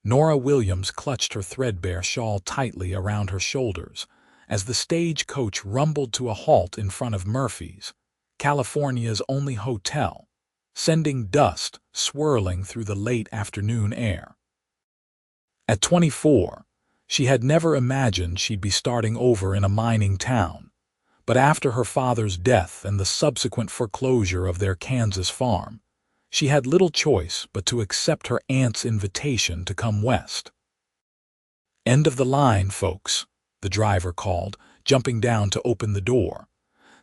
Nora Williams clutched her threadbare shawl tightly around her shoulders as the stagecoach rumbled to a halt in front of Murphy's, California's only hotel, sending dust swirling through the late afternoon air. At 24, she had never imagined she'd be starting over in a mining town, but after her father's death and the subsequent foreclosure of their Kansas farm, she had little choice but to accept her aunt's invitation to come west. "End of the line, folks," the driver called, jumping down to open the door.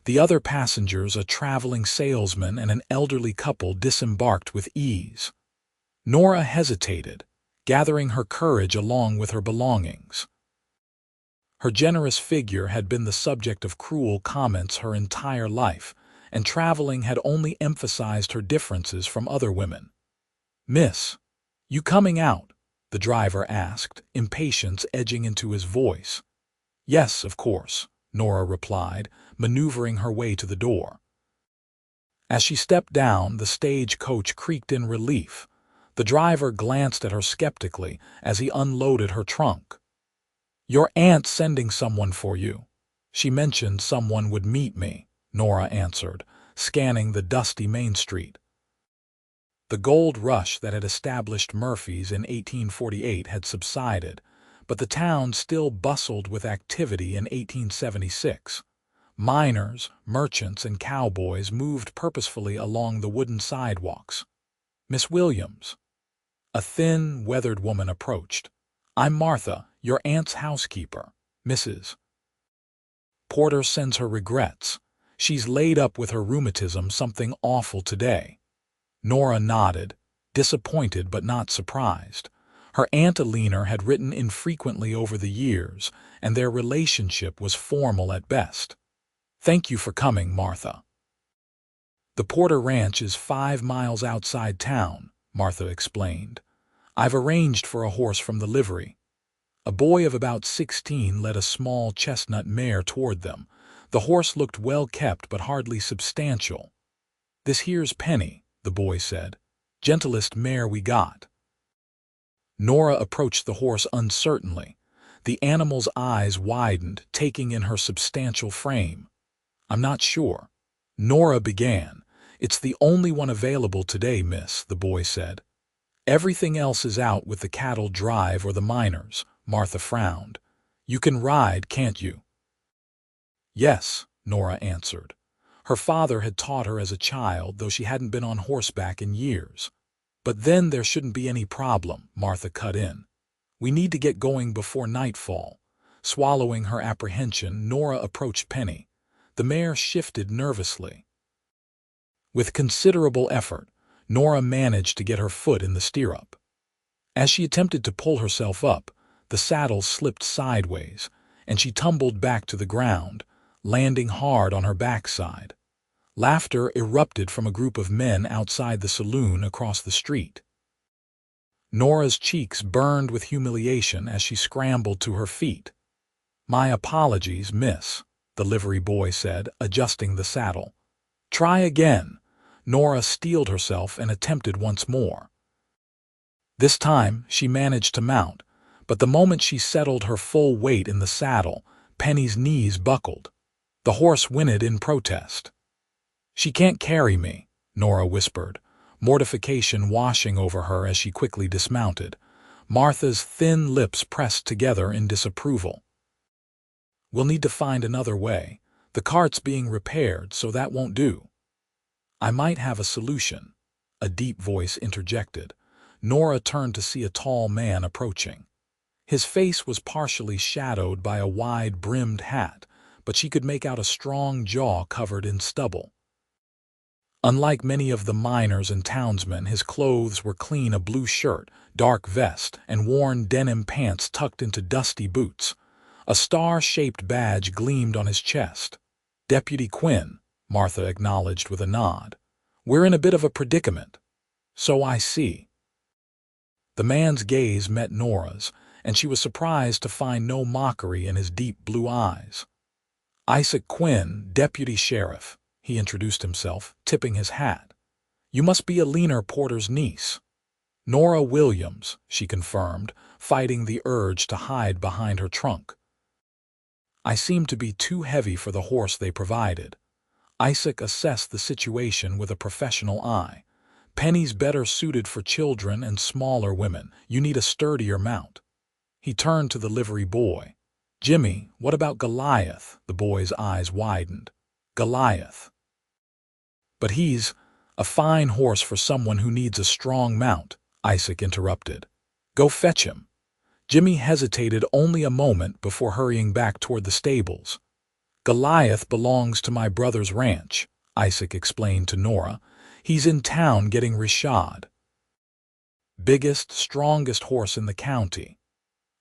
The other passengers, a traveling salesman and an elderly couple, disembarked with ease. Nora hesitated, gathering her courage along with her belongings. Her generous figure had been the subject of cruel comments her entire life, and traveling had only emphasized her differences from other women. "Miss, you coming out?" the driver asked, impatience edging into his voice. "Yes, of course," Nora replied, maneuvering her way to the door. As she stepped down, the stagecoach creaked in relief. The driver glanced at her skeptically as he unloaded her trunk. "Your aunt's sending someone for you. She mentioned someone would meet me," Nora answered, scanning the dusty Main Street. The gold rush that had established Murphy's in 1848 had subsided, but the town still bustled with activity in 1876. Miners, merchants, and cowboys moved purposefully along the wooden sidewalks. "Miss Williams." A thin, weathered woman approached. "I'm Martha, your aunt's housekeeper, Mrs. Porter sends her regrets. She's laid up with her rheumatism, something awful today." Nora nodded, disappointed but not surprised. Her Aunt Eleanor had written infrequently over the years, and their relationship was formal at best. "Thank you for coming, Martha." "The Porter Ranch is 5 miles outside town," Martha explained. "I've arranged for a horse from the livery." A boy of about 16 led a small chestnut mare toward them. The horse looked well kept but hardly substantial. "This here's Penny," the boy said. "Gentlest mare we got." Nora approached the horse uncertainly. The animal's eyes widened, taking in her substantial frame. "I'm not sure," Nora began. "It's the only one available today, miss," the boy said. "Everything else is out with the cattle drive or the miners." Martha frowned. "You can ride, can't you?" "Yes," Nora answered. Her father had taught her as a child, though she hadn't been on horseback in years. "But then there shouldn't be any problem," Martha cut in. "We need to get going before nightfall." Swallowing her apprehension, Nora approached Penny. The mare shifted nervously. With considerable effort, Nora managed to get her foot in the stirrup. As she attempted to pull herself up, the saddle slipped sideways, and she tumbled back to the ground, landing hard on her backside. Laughter erupted from a group of men outside the saloon across the street. Nora's cheeks burned with humiliation as she scrambled to her feet. "My apologies, miss," the livery boy said, adjusting the saddle. "Try again." Nora steeled herself and attempted once more. This time she managed to mount, but the moment she settled her full weight in the saddle, Penny's knees buckled. The horse whinnied in protest. "She can't carry me," Nora whispered, mortification washing over her as she quickly dismounted. Martha's thin lips pressed together in disapproval. "We'll need to find another way. The cart's being repaired, so that won't do." "I might have a solution," a deep voice interjected. Nora turned to see a tall man approaching. His face was partially shadowed by a wide-brimmed hat, but she could make out a strong jaw covered in stubble. Unlike many of the miners and townsmen, his clothes were clean: a blue shirt, dark vest, and worn denim pants tucked into dusty boots. A star-shaped badge gleamed on his chest. "Deputy Quinn," Martha acknowledged with a nod. "We're in a bit of a predicament." "So I see." The man's gaze met Nora's, and she was surprised to find no mockery in his deep blue eyes. "Isaac Quinn, deputy sheriff," he introduced himself, tipping his hat. "You must be Eleanor Porter's niece." Nora Williams, she confirmed, fighting the urge to hide behind her trunk. I seemed to be too heavy for the horse they provided. Isaac assessed the situation with a professional eye. Penny's better suited for children and smaller women. You need a sturdier mount. He turned to the livery boy. Jimmy, what about Goliath? The boy's eyes widened. Goliath. But he's a fine horse for someone who needs a strong mount, Isaac interrupted. Go fetch him. Jimmy hesitated only a moment before hurrying back toward the stables. Goliath belongs to my brother's ranch, Isaac explained to Nora. He's in town getting reshod. Biggest, strongest horse in the county.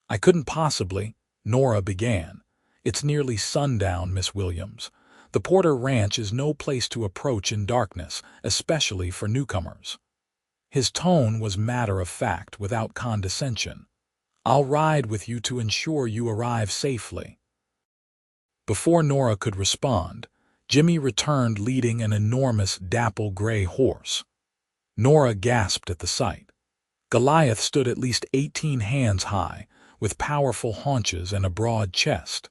I couldn't possibly, Nora began. It's nearly sundown, Miss Williams. The Porter Ranch is no place to approach in darkness, especially for newcomers. His tone was matter-of-fact, without condescension. I'll ride with you to ensure you arrive safely. Before Nora could respond, Jimmy returned leading an enormous dapple gray horse. Nora gasped at the sight. Goliath stood at least 18 hands high, with powerful haunches and a broad chest.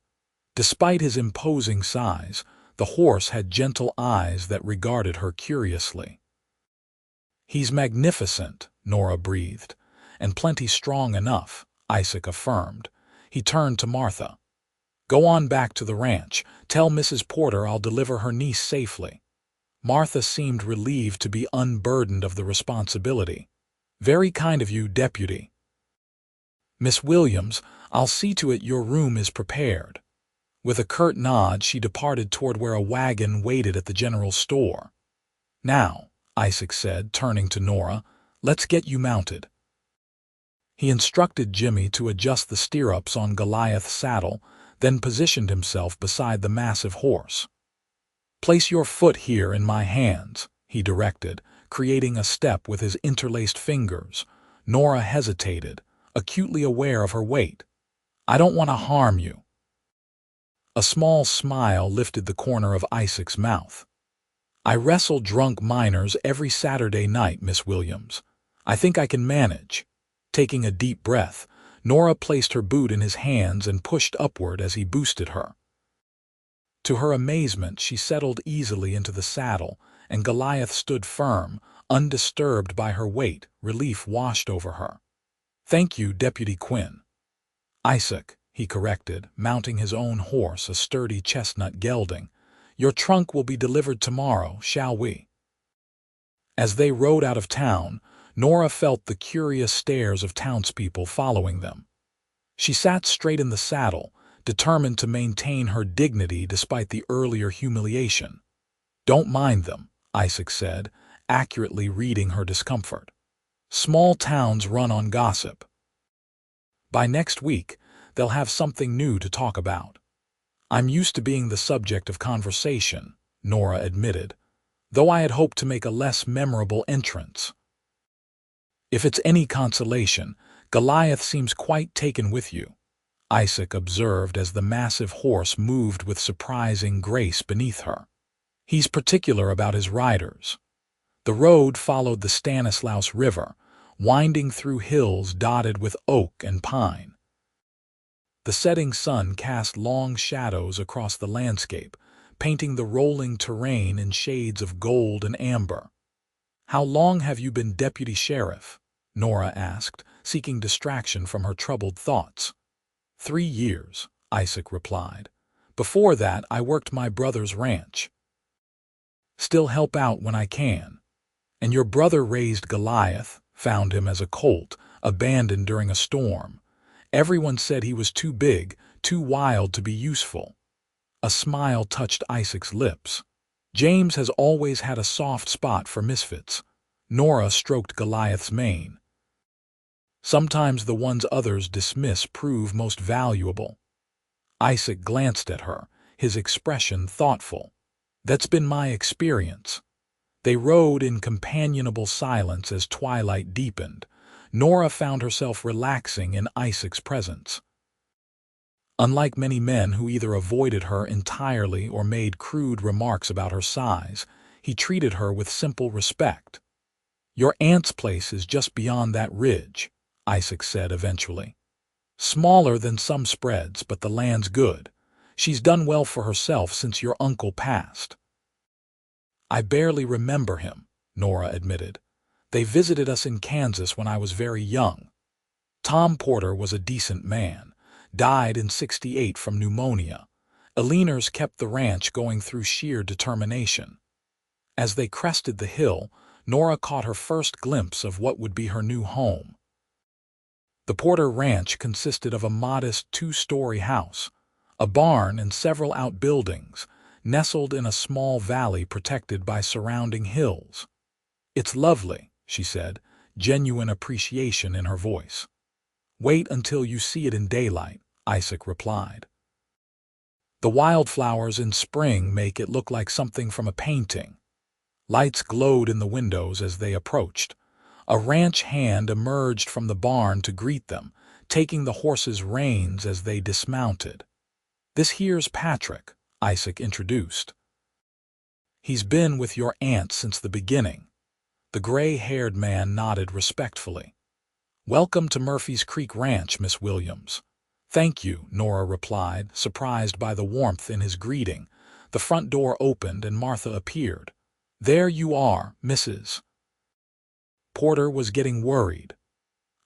Despite his imposing size, the horse had gentle eyes that regarded her curiously. He's magnificent, Nora breathed, and plenty strong enough, Isaac affirmed. He turned to Martha. Go on back to the ranch. Tell Mrs. Porter I'll deliver her niece safely. Martha seemed relieved to be unburdened of the responsibility. Very kind of you, Deputy. Miss Williams, I'll see to it your room is prepared. With a curt nod, she departed toward where a wagon waited at the general store. Now, Isaac said, turning to Nora, let's get you mounted. He instructed Jimmy to adjust the stirrups on Goliath's saddle, then positioned himself beside the massive horse. Place your foot here in my hands, he directed, creating a step with his interlaced fingers. Nora hesitated, acutely aware of her weight. I don't want to harm you. A small smile lifted the corner of Isaac's mouth. I wrestle drunk minors every Saturday night, Miss Williams. I think I can manage. Taking a deep breath, Nora placed her boot in his hands and pushed upward as he boosted her. To her amazement, she settled easily into the saddle, and Goliath stood firm, undisturbed by her weight. Relief washed over her. Thank you, Deputy Quinn. Isaac, he corrected, mounting his own horse, a sturdy chestnut gelding. Your trunk will be delivered tomorrow, shall we? As they rode out of town, Nora felt the curious stares of townspeople following them. She sat straight in the saddle, determined to maintain her dignity despite the earlier humiliation. Don't mind them, Isaac said, accurately reading her discomfort. Small towns run on gossip. By next week, they'll have something new to talk about. I'm used to being the subject of conversation, Nora admitted, though I had hoped to make a less memorable entrance. If it's any consolation, Goliath seems quite taken with you, Isaac observed as the massive horse moved with surprising grace beneath her. He's particular about his riders. The road followed the Stanislaus River, winding through hills dotted with oak and pine. The setting sun cast long shadows across the landscape, painting the rolling terrain in shades of gold and amber. How long have you been deputy sheriff? Nora asked, seeking distraction from her troubled thoughts. 3 years, Isaac replied. Before that, I worked my brother's ranch. Still help out when I can. And your brother raised Goliath, found him as a colt, abandoned during a storm. Everyone said he was too big, too wild to be useful. A smile touched Isaac's lips. James has always had a soft spot for misfits. Nora stroked Goliath's mane. Sometimes the ones others dismiss prove most valuable. Isaac glanced at her, his expression thoughtful. That's been my experience. They rode in companionable silence as twilight deepened. Nora found herself relaxing in Isaac's presence. Unlike many men who either avoided her entirely or made crude remarks about her size, he treated her with simple respect. Your aunt's place is just beyond that ridge, Isaac said eventually. Smaller than some spreads, but the land's good. She's done well for herself since your uncle passed. I barely remember him, Nora admitted. They visited us in Kansas when I was very young. Tom Porter was a decent man, died in '68 from pneumonia. Eliners kept the ranch going through sheer determination. As they crested the hill, Nora caught her first glimpse of what would be her new home. The Porter Ranch consisted of a modest two-story house, a barn and several outbuildings, nestled in a small valley protected by surrounding hills. "It's lovely," she said, genuine appreciation in her voice. "Wait until you see it in daylight," Isaac replied. The wildflowers in spring make it look like something from a painting. Lights glowed in the windows as they approached. A ranch hand emerged from the barn to greet them, taking the horses' reins as they dismounted. "This here's Patrick," Isaac introduced. "He's been with your aunt since the beginning." The gray-haired man nodded respectfully. "Welcome to Murphy's Creek Ranch, Miss Williams." "Thank you," Nora replied, surprised by the warmth in his greeting. The front door opened and Martha appeared. "There you are, Mrs. Porter was getting worried.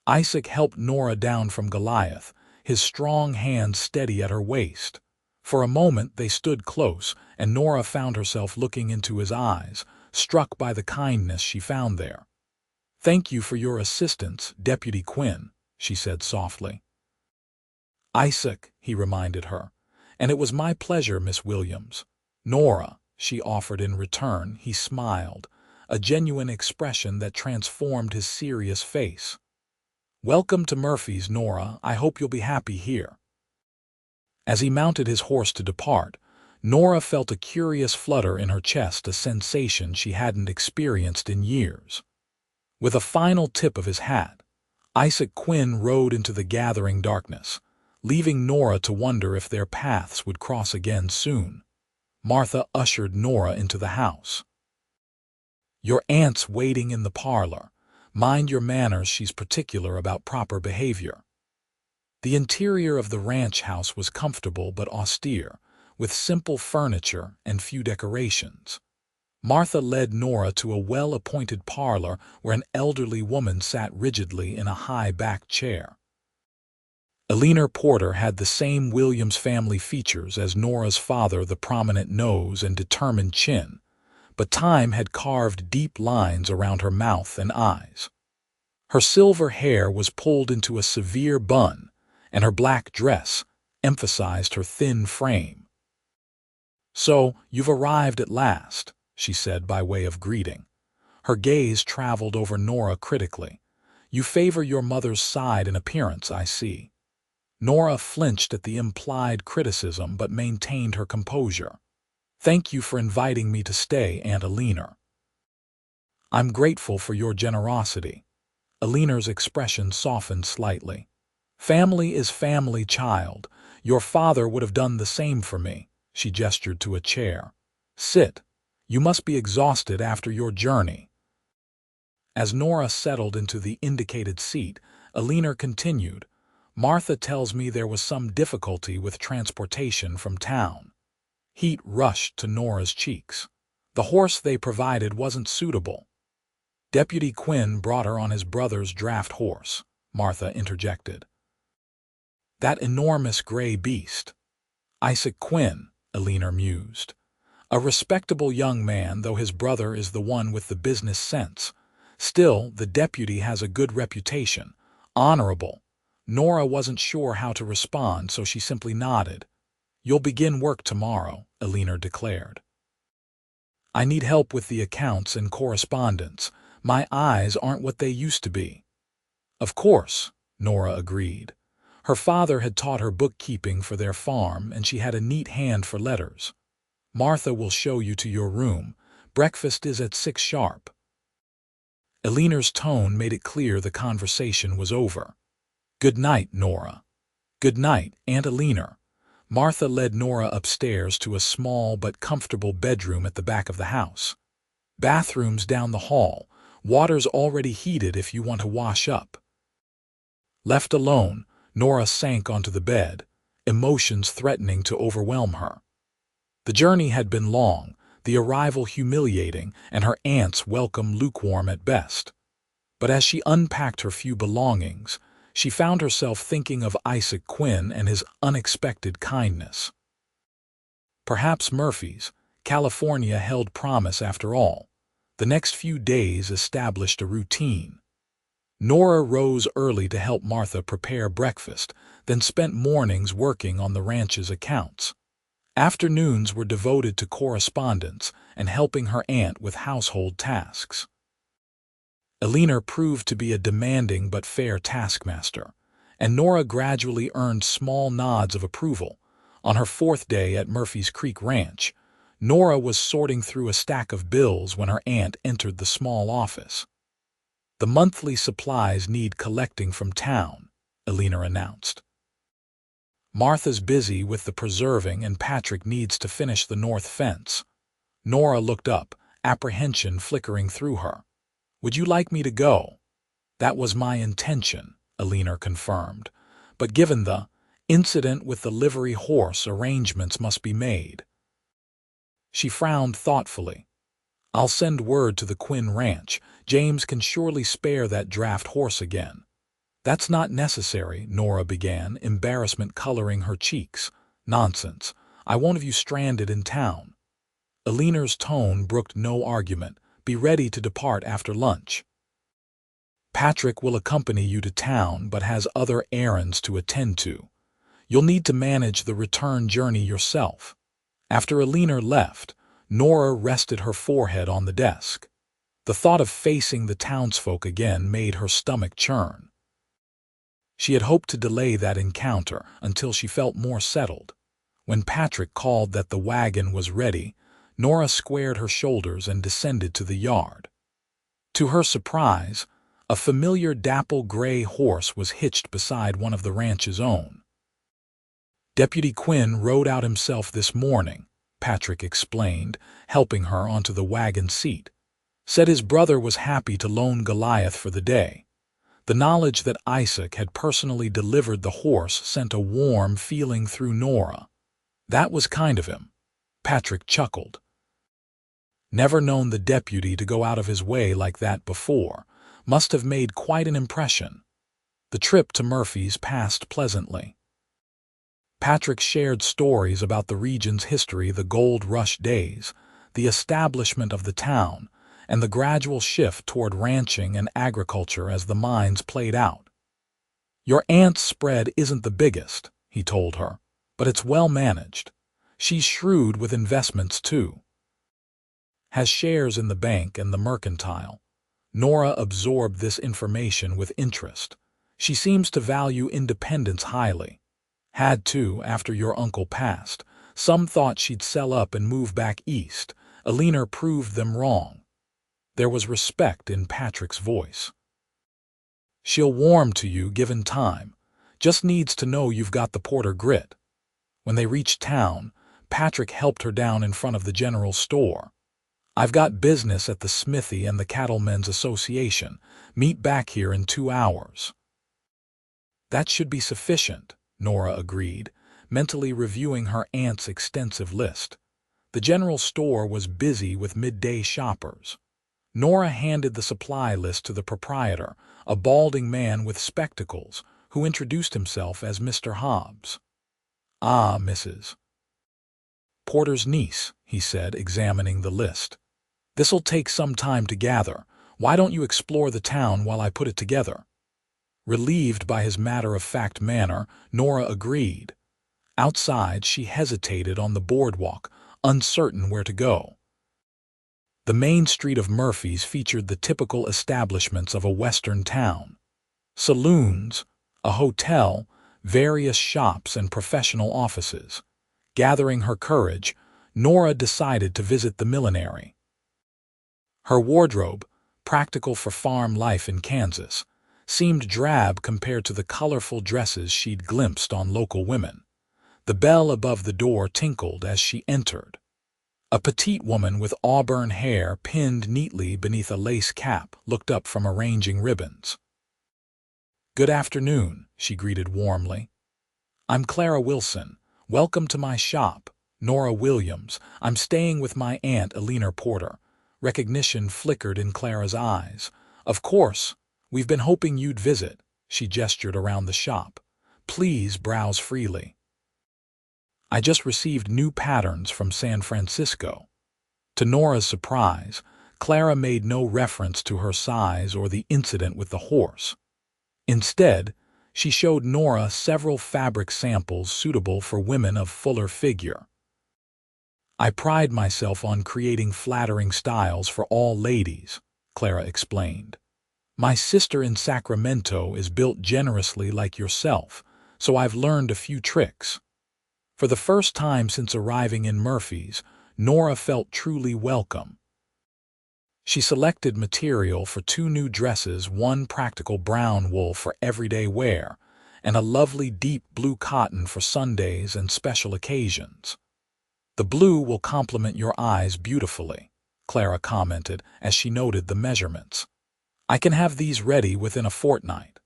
Isaac helped Nora down from Goliath, his strong hand steady at her waist. For a moment they stood close, and Nora found herself looking into his eyes, struck by the kindness she found there. "Thank you for your assistance, Deputy Quinn," she said softly. "Isaac," he reminded her, "and it was my pleasure, Miss Williams." "Nora," she offered in return. He smiled, a genuine expression that transformed his serious face. "Welcome to Murphy's, Nora. I hope you'll be happy here." As he mounted his horse to depart, Nora felt a curious flutter in her chest, a sensation she hadn't experienced in years. With a final tip of his hat, Isaac Quinn rode into the gathering darkness, leaving Nora to wonder if their paths would cross again soon. Martha ushered Nora into the house. "Your aunt's waiting in the parlor. Mind your manners, she's particular about proper behavior." The interior of the ranch house was comfortable but austere, with simple furniture and few decorations. Martha led Nora to a well-appointed parlor where an elderly woman sat rigidly in a high-backed chair. Eleanor Porter had the same Williams family features as Nora's father, the prominent nose and determined chin, but time had carved deep lines around her mouth and eyes. Her silver hair was pulled into a severe bun, and her black dress emphasized her thin frame. "So, you've arrived at last," she said by way of greeting. Her gaze traveled over Nora critically. "You favor your mother's side in appearance, I see." Nora flinched at the implied criticism but maintained her composure. "Thank you for inviting me to stay, Aunt Eleanor." "I'm grateful for your generosity." Eleanor's expression softened slightly. "Family is family, child. Your father would have done the same for me." She gestured to a chair. "Sit. You must be exhausted after your journey." As Nora settled into the indicated seat, Eleanor continued, "Martha tells me there was some difficulty with transportation from town." Heat rushed to Nora's cheeks. The horse they provided wasn't suitable. "Deputy Quinn brought her on his brother's draft horse," Martha interjected. "That enormous gray beast." "Isaac Quinn," Eleanor mused. "A respectable young man, though his brother is the one with the business sense. Still, the deputy has a good reputation. Honorable." Nora wasn't sure how to respond, so she simply nodded. "You'll begin work tomorrow," Eleanor declared. "I need help with the accounts and correspondence. My eyes aren't what they used to be." "Of course," Nora agreed. Her father had taught her bookkeeping for their farm, and she had a neat hand for letters. "Martha will show you to your room. Breakfast is at 6 sharp." Eleanor's tone made it clear the conversation was over. "Good night, Nora." "Good night, Aunt Eleanor." Martha led Nora upstairs to a small but comfortable bedroom at the back of the house. Bathrooms down the hall, Water's already heated if you want to wash up." Left alone, Nora sank onto the bed, emotions threatening to overwhelm her. The journey had been long, the arrival humiliating, and her aunt's welcome lukewarm at best. But as she unpacked her few belongings, she found herself thinking of Isaac Quinn and his unexpected kindness. Perhaps Murphy's, California held promise after all. The next few days established a routine. Nora rose early to help Martha prepare breakfast, then spent mornings working on the ranch's accounts. Afternoons were devoted to correspondence and helping her aunt with household tasks. Eleanor proved to be a demanding but fair taskmaster, and Nora gradually earned small nods of approval. On her 4th day at Murphy's Creek Ranch, Nora was sorting through a stack of bills when her aunt entered the small office. "The monthly supplies need collecting from town," Eleanor announced. "Martha's busy with the preserving and Patrick needs to finish the north fence." Nora looked up, apprehension flickering through her. "Would you like me to go?" "That was my intention," Eleanor confirmed. "But given the incident with the livery horse, arrangements must be made." She frowned thoughtfully. "I'll send word to the Quinn Ranch. James can surely spare that draft horse again." "That's not necessary," Nora began, embarrassment coloring her cheeks. "Nonsense. I won't have you stranded in town." Eleanor's tone brooked no argument. "Be ready to depart after lunch." "Patrick will accompany you to town but has other errands to attend to. You'll need to manage the return journey yourself." After Eleanor left, Nora rested her forehead on the desk. The thought of facing the townsfolk again made her stomach churn. She had hoped to delay that encounter until she felt more settled. When Patrick called that the wagon was ready, Nora squared her shoulders and descended to the yard. To her surprise, a familiar dapple gray horse was hitched beside one of the ranch's own. "Deputy Quinn rode out himself this morning," Patrick explained, helping her onto the wagon seat. "Said his brother was happy to loan Goliath for the day." The knowledge that Isaac had personally delivered the horse sent a warm feeling through Nora. That was kind of him. Patrick chuckled. Never known the deputy to go out of his way like that before. Must have made quite an impression. The trip to Murphy's passed pleasantly. Patrick shared stories about the region's history, the gold rush days, the establishment of the town, and the gradual shift toward ranching and agriculture as the mines played out. "Your aunt's spread isn't the biggest," he told her, "but it's well managed. She's shrewd with investments too. Has shares in the bank and the mercantile." Nora absorbed this information with interest. "She seems to value independence highly. Had to after your uncle passed. Some thought she'd sell up and move back east. Eleanor proved them wrong." There was respect in Patrick's voice. "She'll warm to you given time. Just needs to know you've got the Porter grit." When they reached town, Patrick helped her down in front of the general store. "I've got business at the smithy and the Cattlemen's Association. Meet back here in 2 hours." "That should be sufficient," Nora agreed, mentally reviewing her aunt's extensive list. The general store was busy with midday shoppers. Nora handed the supply list to the proprietor, a balding man with spectacles, who introduced himself as Mr. Hobbs. "Ah, Mrs. Porter's niece," he said, examining the list. "This'll take some time to gather. Why don't you explore the town while I put it together?" Relieved by his matter-of-fact manner, Nora agreed. Outside, she hesitated on the boardwalk, uncertain where to go. The main street of Murphy's featured the typical establishments of a western town. Saloons, a hotel, various shops, and professional offices. Gathering her courage, Nora decided to visit the millinery. Her wardrobe, practical for farm life in Kansas, seemed drab compared to the colorful dresses she'd glimpsed on local women. The bell above the door tinkled as she entered. A petite woman with auburn hair pinned neatly beneath a lace cap looked up from arranging ribbons. "Good afternoon," she greeted warmly. "I'm Clara Wilson. Welcome to my shop. Nora Williams. I'm staying with my aunt Elena Porter." Recognition flickered in Clara's eyes. "Of course. We've been hoping you'd visit." She gestured around the shop. "Please browse freely. I just received new patterns from San Francisco." To Nora's surprise, Clara made no reference to her size or the incident with the horse. Instead, she showed Nora several fabric samples suitable for women of fuller figure. "I pride myself on creating flattering styles for all ladies," Clara explained. "My sister in Sacramento is built generously like yourself, so I've learned a few tricks." For the first time since arriving in Murphy's, Nora felt truly welcome. She selected material for 2 new dresses, one practical brown wool for everyday wear, and a lovely deep blue cotton for Sundays and special occasions. "The blue will complement your eyes beautifully," Clara commented as she noted the measurements. "I can have these ready within a fortnight."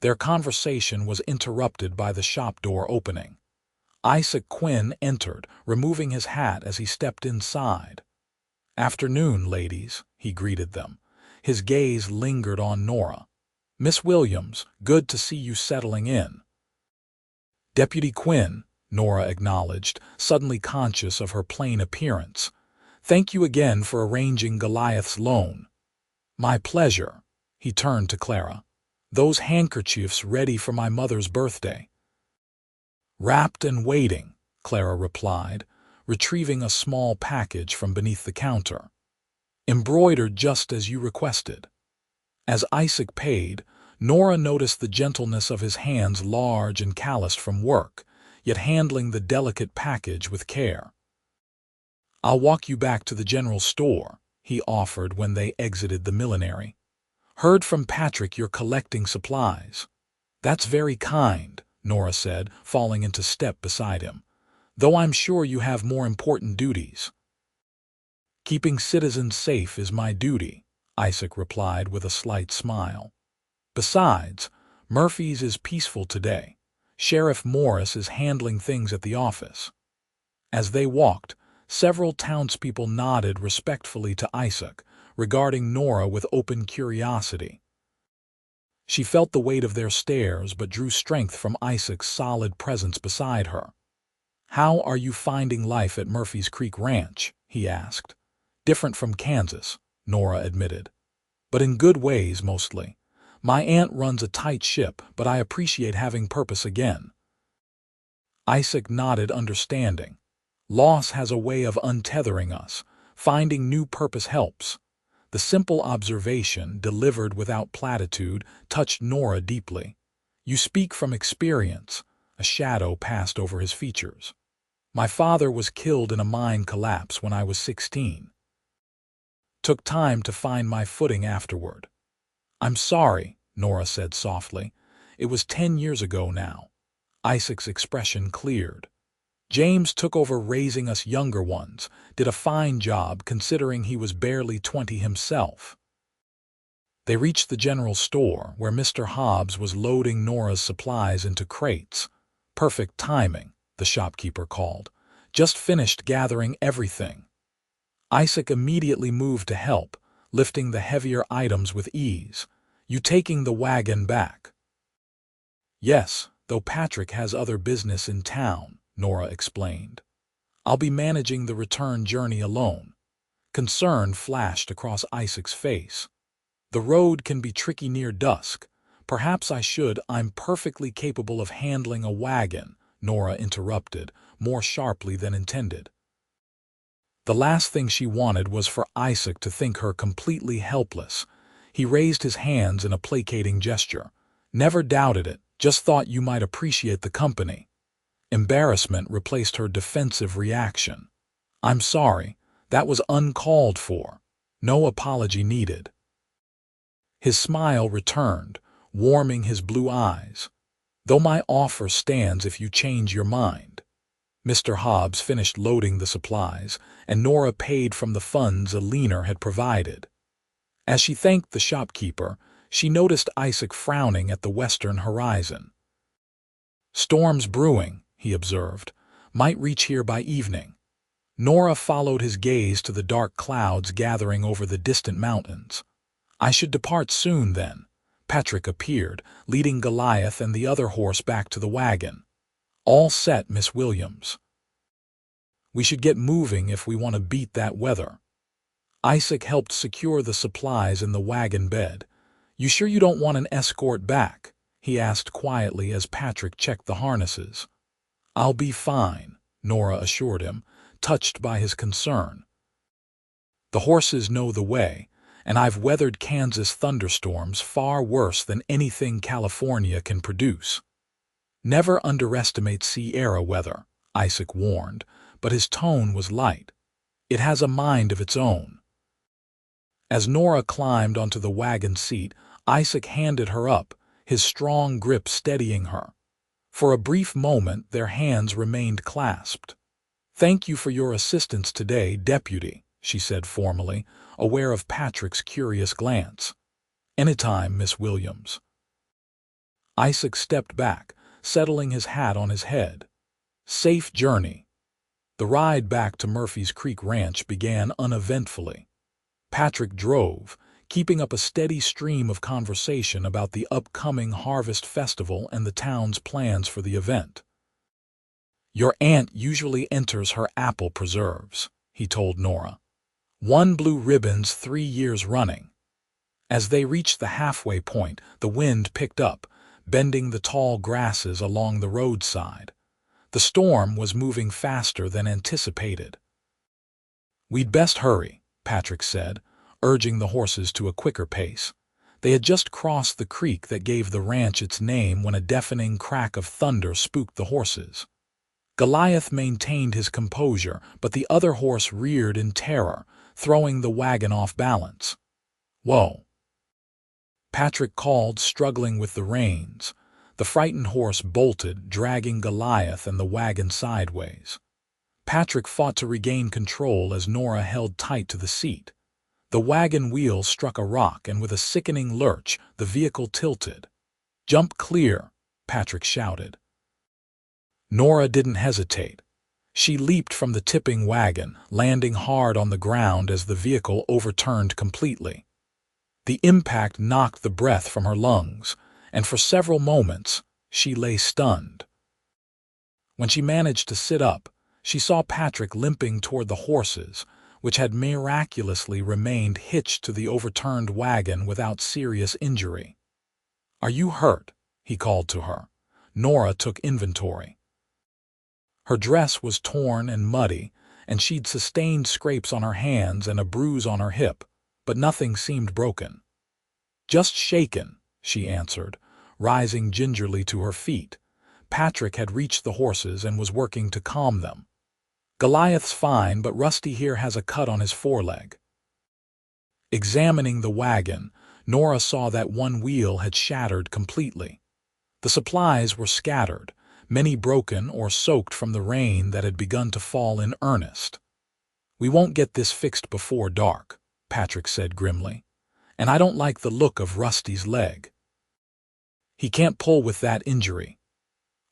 Their conversation was interrupted by the shop door opening. Isaac Quinn entered, removing his hat as he stepped inside. "Afternoon, ladies," he greeted them. His gaze lingered on Nora. "Miss Williams, good to see you settling in." "Deputy Quinn," Nora acknowledged, suddenly conscious of her plain appearance. "Thank you again for arranging Goliath's loan." "My pleasure." He turned to Clara. "Those handkerchiefs ready for my mother's birthday." "Wrapped and waiting," Clara replied, retrieving a small package from beneath the counter. "Embroidered just as you requested." As Isaac paid, Nora noticed the gentleness of his hands, large and calloused from work, yet handling the delicate package with care. "I'll walk you back to the general store," he offered when they exited the millinery. "Heard from Patrick you're collecting supplies." "That's very kind," Nora said, falling into step beside him. "Though I'm sure you have more important duties." "Keeping citizens safe is my duty," Isaac replied with a slight smile. "Besides, Murphy's is peaceful today. Sheriff Morris is handling things at the office." As they walked, several townspeople nodded respectfully to Isaac, regarding Nora with open curiosity. She felt the weight of their stares but drew strength from Isaac's solid presence beside her. "How are you finding life at Murphy's Creek Ranch?" he asked. "Different from Kansas," Nora admitted. "But in good ways, mostly. My aunt runs a tight ship, but I appreciate having purpose again." Isaac nodded, understanding. Loss has a way of untethering us. Finding new purpose helps. The simple observation, delivered without platitude, touched Nora deeply. "You speak from experience." A shadow passed over his features. "My father was killed in a mine collapse when I was 16. Took time to find my footing afterward." "I'm sorry," Nora said softly. "It was 10 years ago now." Isaac's expression cleared. "James took over raising us younger ones, did a fine job considering he was barely 20 himself." They reached the general store, where Mr. Hobbs was loading Nora's supplies into crates. "Perfect timing," the shopkeeper called. "Just finished gathering everything." Isaac immediately moved to help, lifting the heavier items with ease. "You taking the wagon back?" "Yes, though Patrick has other business in town," Nora explained. "I'll be managing the return journey alone." Concern flashed across Isaac's face. "The road can be tricky near dusk. Perhaps I should—" "I'm perfectly capable of handling a wagon," Nora interrupted, more sharply than intended. The last thing she wanted was for Isaac to think her completely helpless. He raised his hands in a placating gesture. "Never doubted it, just thought you might appreciate the company." Embarrassment replaced her defensive reaction. "I'm sorry, that was uncalled for. No apology needed." His smile returned, warming his blue eyes. "Though my offer stands if you change your mind." Mr. Hobbs finished loading the supplies, and Nora paid from the funds a leaner had provided. As she thanked the shopkeeper, she noticed Isaac frowning at the western horizon. "Storm's brewing," he observed. "Might reach here by evening." Nora followed his gaze to the dark clouds gathering over the distant mountains. "I should depart soon, then." Patrick appeared, leading Goliath and the other horse back to the wagon. "All set, Miss Williams. We should get moving if we want to beat that weather." Isaac helped secure the supplies in the wagon bed. "You sure you don't want an escort back?" he asked quietly as Patrick checked the harnesses. "I'll be fine," Nora assured him, touched by his concern. "The horses know the way, and I've weathered Kansas thunderstorms far worse than anything California can produce." "Never underestimate Sierra weather," Isaac warned, but his tone was light. "It has a mind of its own." As Nora climbed onto the wagon seat, Isaac handed her up, his strong grip steadying her. For a brief moment their hands remained clasped. "Thank you for your assistance today, Deputy," she said formally, aware of Patrick's curious glance. "Anytime, Miss Williams." Isaac stepped back, settling his hat on his head. "Safe journey." The ride back to Murphy's Creek Ranch began uneventfully. Patrick drove, keeping up a steady stream of conversation about the upcoming Harvest Festival and the town's plans for the event. "Your aunt usually enters her apple preserves," he told Nora. "Won blue ribbons 3 years running." As they reached the halfway point, the wind picked up, bending the tall grasses along the roadside. The storm was moving faster than anticipated. "We'd best hurry," Patrick said, urging the horses to a quicker pace. They had just crossed the creek that gave the ranch its name when a deafening crack of thunder spooked the horses. Goliath maintained his composure, but the other horse reared in terror, throwing the wagon off balance. "Whoa!" Patrick called, struggling with the reins. The frightened horse bolted, dragging Goliath and the wagon sideways. Patrick fought to regain control as Nora held tight to the seat. The wagon wheel struck a rock, and with a sickening lurch, the vehicle tilted. "Jump clear!" Patrick shouted. Nora didn't hesitate. She leaped from the tipping wagon, landing hard on the ground as the vehicle overturned completely. The impact knocked the breath from her lungs, and for several moments she lay stunned. When she managed to sit up, she saw Patrick limping toward the horses, which had miraculously remained hitched to the overturned wagon without serious injury. "Are you hurt?" he called to her. Nora took inventory. Her dress was torn and muddy, and she'd sustained scrapes on her hands and a bruise on her hip, but nothing seemed broken. "Just shaken," she answered, rising gingerly to her feet. Patrick had reached the horses and was working to calm them. "Goliath's fine, but Rusty here has a cut on his foreleg." Examining the wagon, Nora saw that one wheel had shattered completely. The supplies were scattered, many broken or soaked from the rain that had begun to fall in earnest. "We won't get this fixed before dark," Patrick said grimly. "And I don't like the look of Rusty's leg. He can't pull with that injury."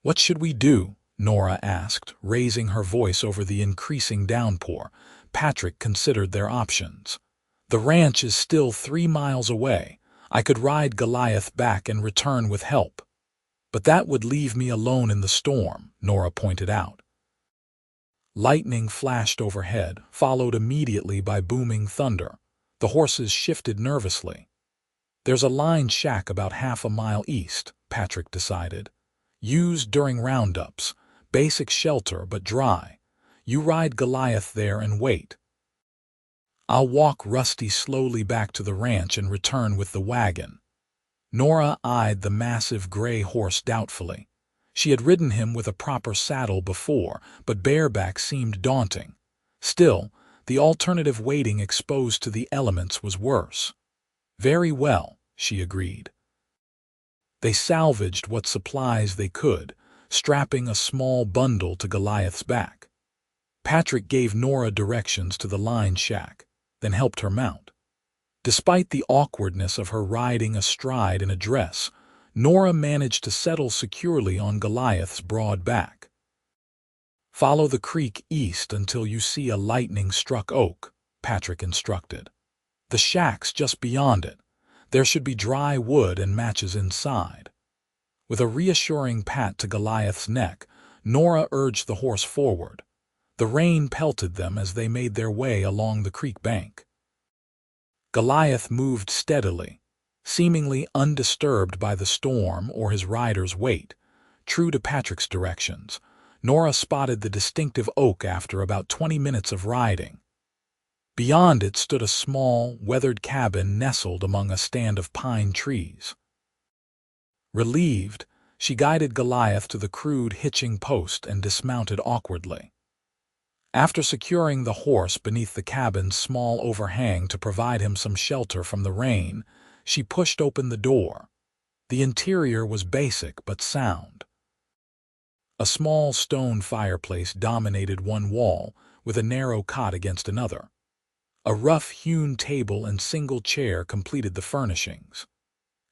"What should we do?" Nora asked, raising her voice over the increasing downpour. Patrick considered their options. "The ranch is still 3 miles away. I could ride Goliath back and return with help." "But that would leave me alone in the storm," Nora pointed out. Lightning flashed overhead, followed immediately by booming thunder. The horses shifted nervously. "There's a line shack about half a mile east," Patrick decided. "Used during roundups. Basic shelter, but dry. You ride Goliath there and wait. I'll walk Rusty slowly back to the ranch and return with the wagon." Nora eyed the massive gray horse doubtfully. She had ridden him with a proper saddle before, but bareback seemed daunting. Still, the alternative waiting exposed to the elements was worse. "Very well," she agreed. They salvaged what supplies they could, strapping a small bundle to Goliath's back. Patrick gave Nora directions to the line shack, then helped her mount. Despite the awkwardness of her riding astride in a dress, Nora managed to settle securely on Goliath's broad back. "Follow the creek east until you see a lightning-struck oak," Patrick instructed. "The shack's just beyond it. There should be dry wood and matches inside." With a reassuring pat to Goliath's neck, Nora urged the horse forward. The rain pelted them as they made their way along the creek bank. Goliath moved steadily, seemingly undisturbed by the storm or his rider's weight. True to Patrick's directions, Nora spotted the distinctive oak after about 20 minutes of riding. Beyond it stood a small, weathered cabin nestled among a stand of pine trees. Relieved, she guided Goliath to the crude hitching post and dismounted awkwardly. After securing the horse beneath the cabin's small overhang to provide him some shelter from the rain, she pushed open the door. The interior was basic but sound. A small stone fireplace dominated one wall, with a narrow cot against another. A rough-hewn table and single chair completed the furnishings.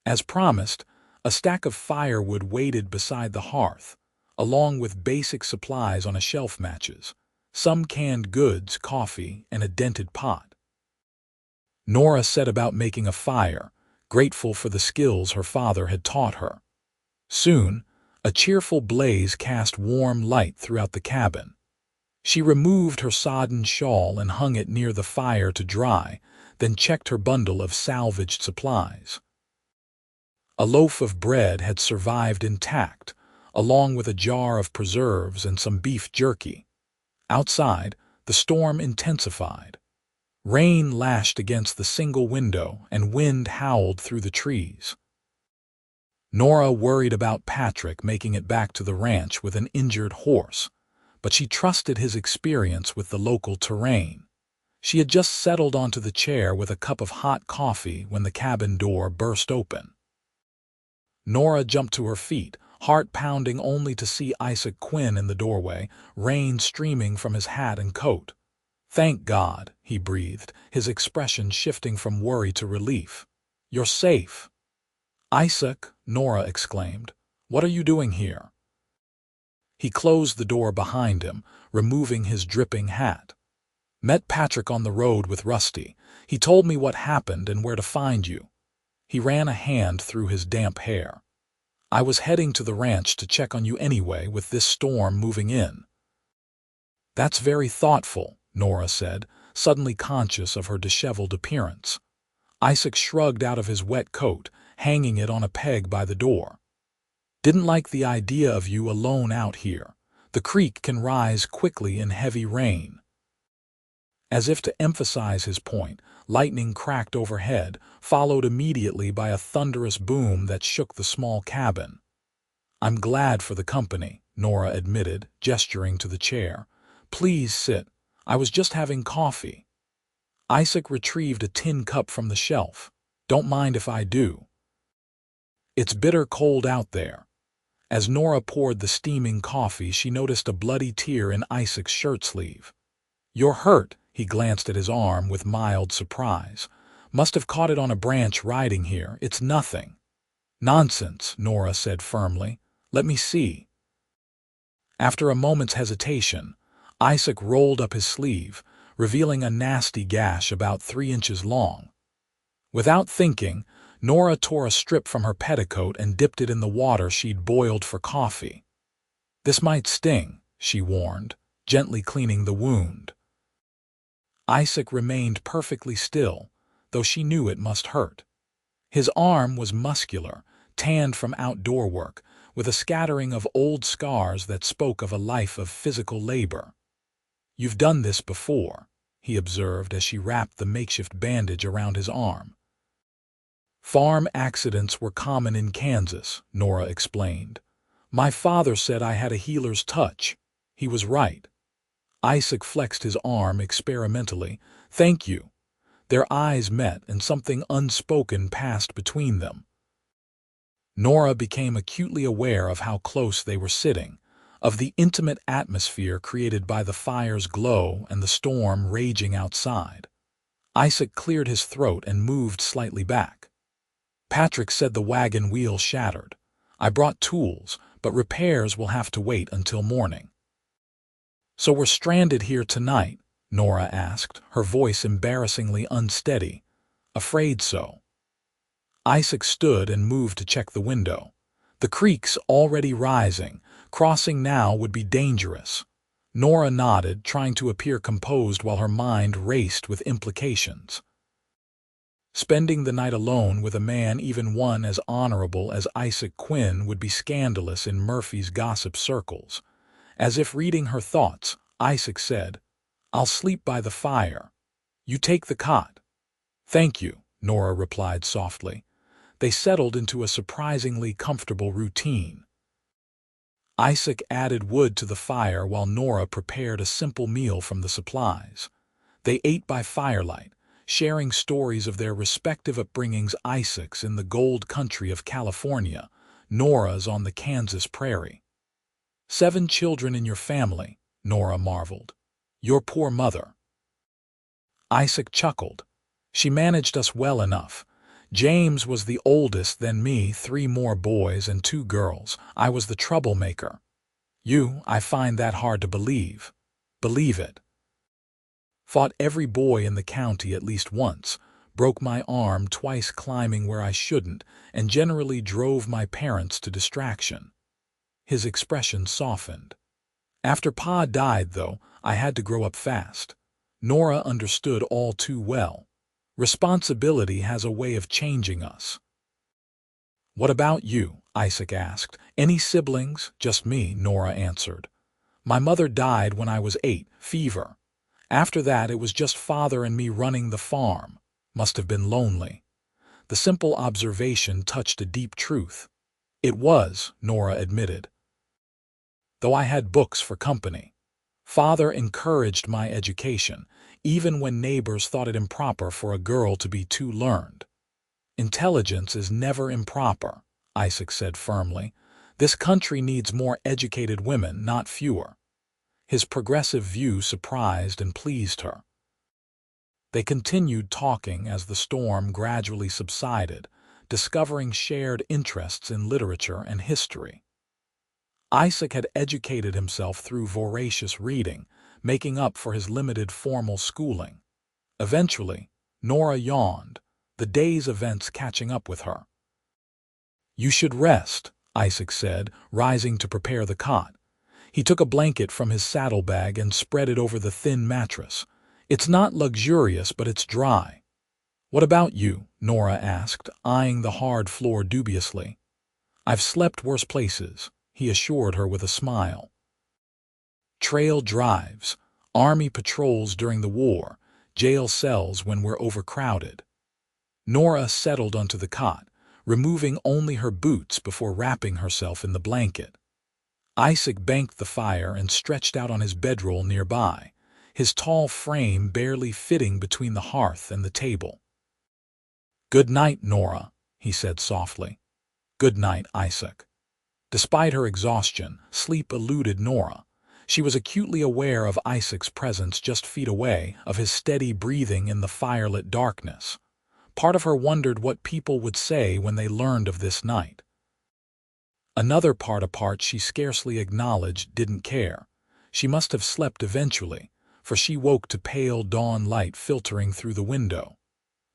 As promised, a stack of firewood waited beside the hearth, along with basic supplies on a shelf matches, some canned goods, coffee, and a dented pot. Nora set about making a fire, grateful for the skills her father had taught her. Soon, a cheerful blaze cast warm light throughout the cabin. She removed her sodden shawl and hung it near the fire to dry, then checked her bundle of salvaged supplies. A loaf of bread had survived intact, along with a jar of preserves and some beef jerky. Outside, the storm intensified. Rain lashed against the single window and wind howled through the trees. Nora worried about Patrick making it back to the ranch with an injured horse, but she trusted his experience with the local terrain. She had just settled onto the chair with a cup of hot coffee when the cabin door burst open. Nora jumped to her feet, heart pounding only to see Isaac Quinn in the doorway, rain streaming from his hat and coat. "Thank God," he breathed, his expression shifting from worry to relief. "You're safe." "Isaac," Nora exclaimed, "what are you doing here?" He closed the door behind him, removing his dripping hat. "Met Patrick on the road with Rusty. He told me what happened and where to find you." He ran a hand through his damp hair. "I was heading to the ranch to check on you anyway with this storm moving in." "That's very thoughtful," Nora said, suddenly conscious of her disheveled appearance. Isaac shrugged out of his wet coat, hanging it on a peg by the door. "Didn't like the idea of you alone out here. The creek can rise quickly in heavy rain." As if to emphasize his point, lightning cracked overhead, followed immediately by a thunderous boom that shook the small cabin. "I'm glad for the company," Nora admitted, gesturing to the chair. "Please sit. I was just having coffee." Isaac retrieved a tin cup from the shelf. "Don't mind if I do." "It's bitter cold out there." As Nora poured the steaming coffee, she noticed a bloody tear in Isaac's shirt sleeve. "You're hurt." He glanced at his arm with mild surprise. "Must have caught it on a branch riding here. It's nothing." "Nonsense," Nora said firmly. "Let me see." After a moment's hesitation, Isaac rolled up his sleeve, revealing a nasty gash about 3 inches long. Without thinking, Nora tore a strip from her petticoat and dipped it in the water she'd boiled for coffee. "This might sting," she warned, gently cleaning the wound. Isaac remained perfectly still, though she knew it must hurt. His arm was muscular, tanned from outdoor work, with a scattering of old scars that spoke of a life of physical labor. "You've done this before," he observed as she wrapped the makeshift bandage around his arm. "Farm accidents were common in Kansas," Nora explained. "My father said I had a healer's touch. He was right." Isaac flexed his arm experimentally. "Thank you." Their eyes met and something unspoken passed between them. Nora became acutely aware of how close they were sitting, of the intimate atmosphere created by the fire's glow and the storm raging outside. Isaac cleared his throat and moved slightly back. Patrick said the wagon wheel shattered. I brought tools, but repairs will have to wait until morning. So we're stranded here tonight? Nora asked, her voice embarrassingly unsteady. Afraid so. Isaac stood and moved to check the window. The creek's already rising. Crossing now would be dangerous. Nora nodded, trying to appear composed while her mind raced with implications. Spending the night alone with a man even one as honorable as Isaac Quinn would be scandalous in Murphy's gossip circles. As if reading her thoughts, Isaac said, I'll sleep by the fire. You take the cot. Thank you, Nora replied softly. They settled into a surprisingly comfortable routine. Isaac added wood to the fire while Nora prepared a simple meal from the supplies. They ate by firelight, sharing stories of their respective upbringings. Isaac's in the gold country of California, Nora's on the Kansas prairie. 7 children in your family, Nora marveled. Your poor mother. Isaac chuckled. She managed us well enough. James was the oldest, then me, 3 more boys and 2 girls. I was the troublemaker. I find that hard to believe. Believe it. Fought every boy in the county at least once, broke my arm twice climbing where I shouldn't, and generally drove my parents to distraction. His expression softened. After Pa died, though, I had to grow up fast. Nora understood all too well. Responsibility has a way of changing us. What about you? Isaac asked. Any siblings? Just me, Nora answered. My mother died when I was 8, fever. After that, it was just Father and me running the farm. Must have been lonely. The simple observation touched a deep truth. It was, Nora admitted. Though I had books for company. Father encouraged my education, even when neighbors thought it improper for a girl to be too learned. Intelligence is never improper, Isaac said firmly. This country needs more educated women, not fewer. His progressive view surprised and pleased her. They continued talking as the storm gradually subsided, discovering shared interests in literature and history. Isaac had educated himself through voracious reading, making up for his limited formal schooling. Eventually, Nora yawned, the day's events catching up with her. You should rest, Isaac said, rising to prepare the cot. He took a blanket from his saddlebag and spread it over the thin mattress. It's not luxurious, but it's dry. What about you? Nora asked, eyeing the hard floor dubiously. I've slept worse places, he assured her with a smile. Trail drives, army patrols during the war, jail cells when we're overcrowded. Nora settled onto the cot, removing only her boots before wrapping herself in the blanket. Isaac banked the fire and stretched out on his bedroll nearby, his tall frame barely fitting between the hearth and the table. Good night, Nora, he said softly. Good night, Isaac. Despite her exhaustion, sleep eluded Nora. She was acutely aware of Isaac's presence just feet away, of his steady breathing in the firelit darkness. Part of her wondered what people would say when they learned of this night. Another part she scarcely acknowledged didn't care. She must have slept eventually, for she woke to pale dawn light filtering through the window.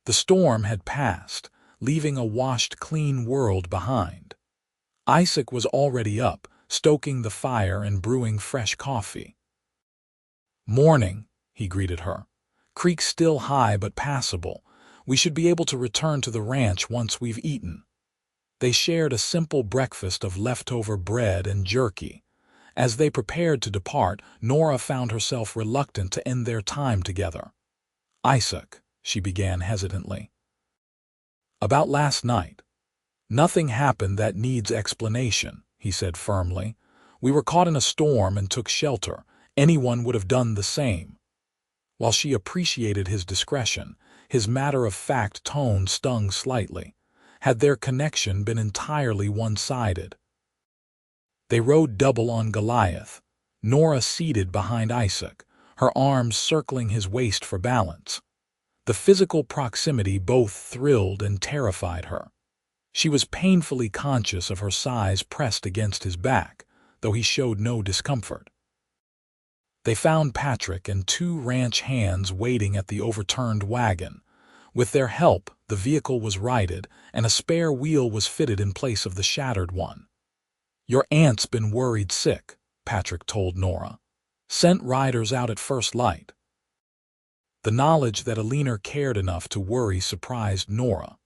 The storm had passed, leaving a washed clean world behind. Isaac was already up, stoking the fire and brewing fresh coffee. Morning, he greeted her. Creek still high but passable. We should be able to return to the ranch once we've eaten. They shared a simple breakfast of leftover bread and jerky. As they prepared to depart, Nora found herself reluctant to end their time together. Isaac, she began hesitantly. About last night. Nothing happened that needs explanation, he said firmly. We were caught in a storm and took shelter. Anyone would have done the same. While she appreciated his discretion, his matter-of-fact tone stung slightly. had their connection been entirely one-sided. They rode double on Goliath, Nora seated behind Isaac, her arms circling his waist for balance. The physical proximity both thrilled and terrified her. She was painfully conscious of her size pressed against his back, though he showed no discomfort. They found Patrick and two ranch hands waiting at the overturned wagon. With their help, the vehicle was righted, and a spare wheel was fitted in place of the shattered one. "Your aunt's been worried sick," Patrick told Nora. "Sent riders out at first light." The knowledge that Alina cared enough to worry surprised Nora.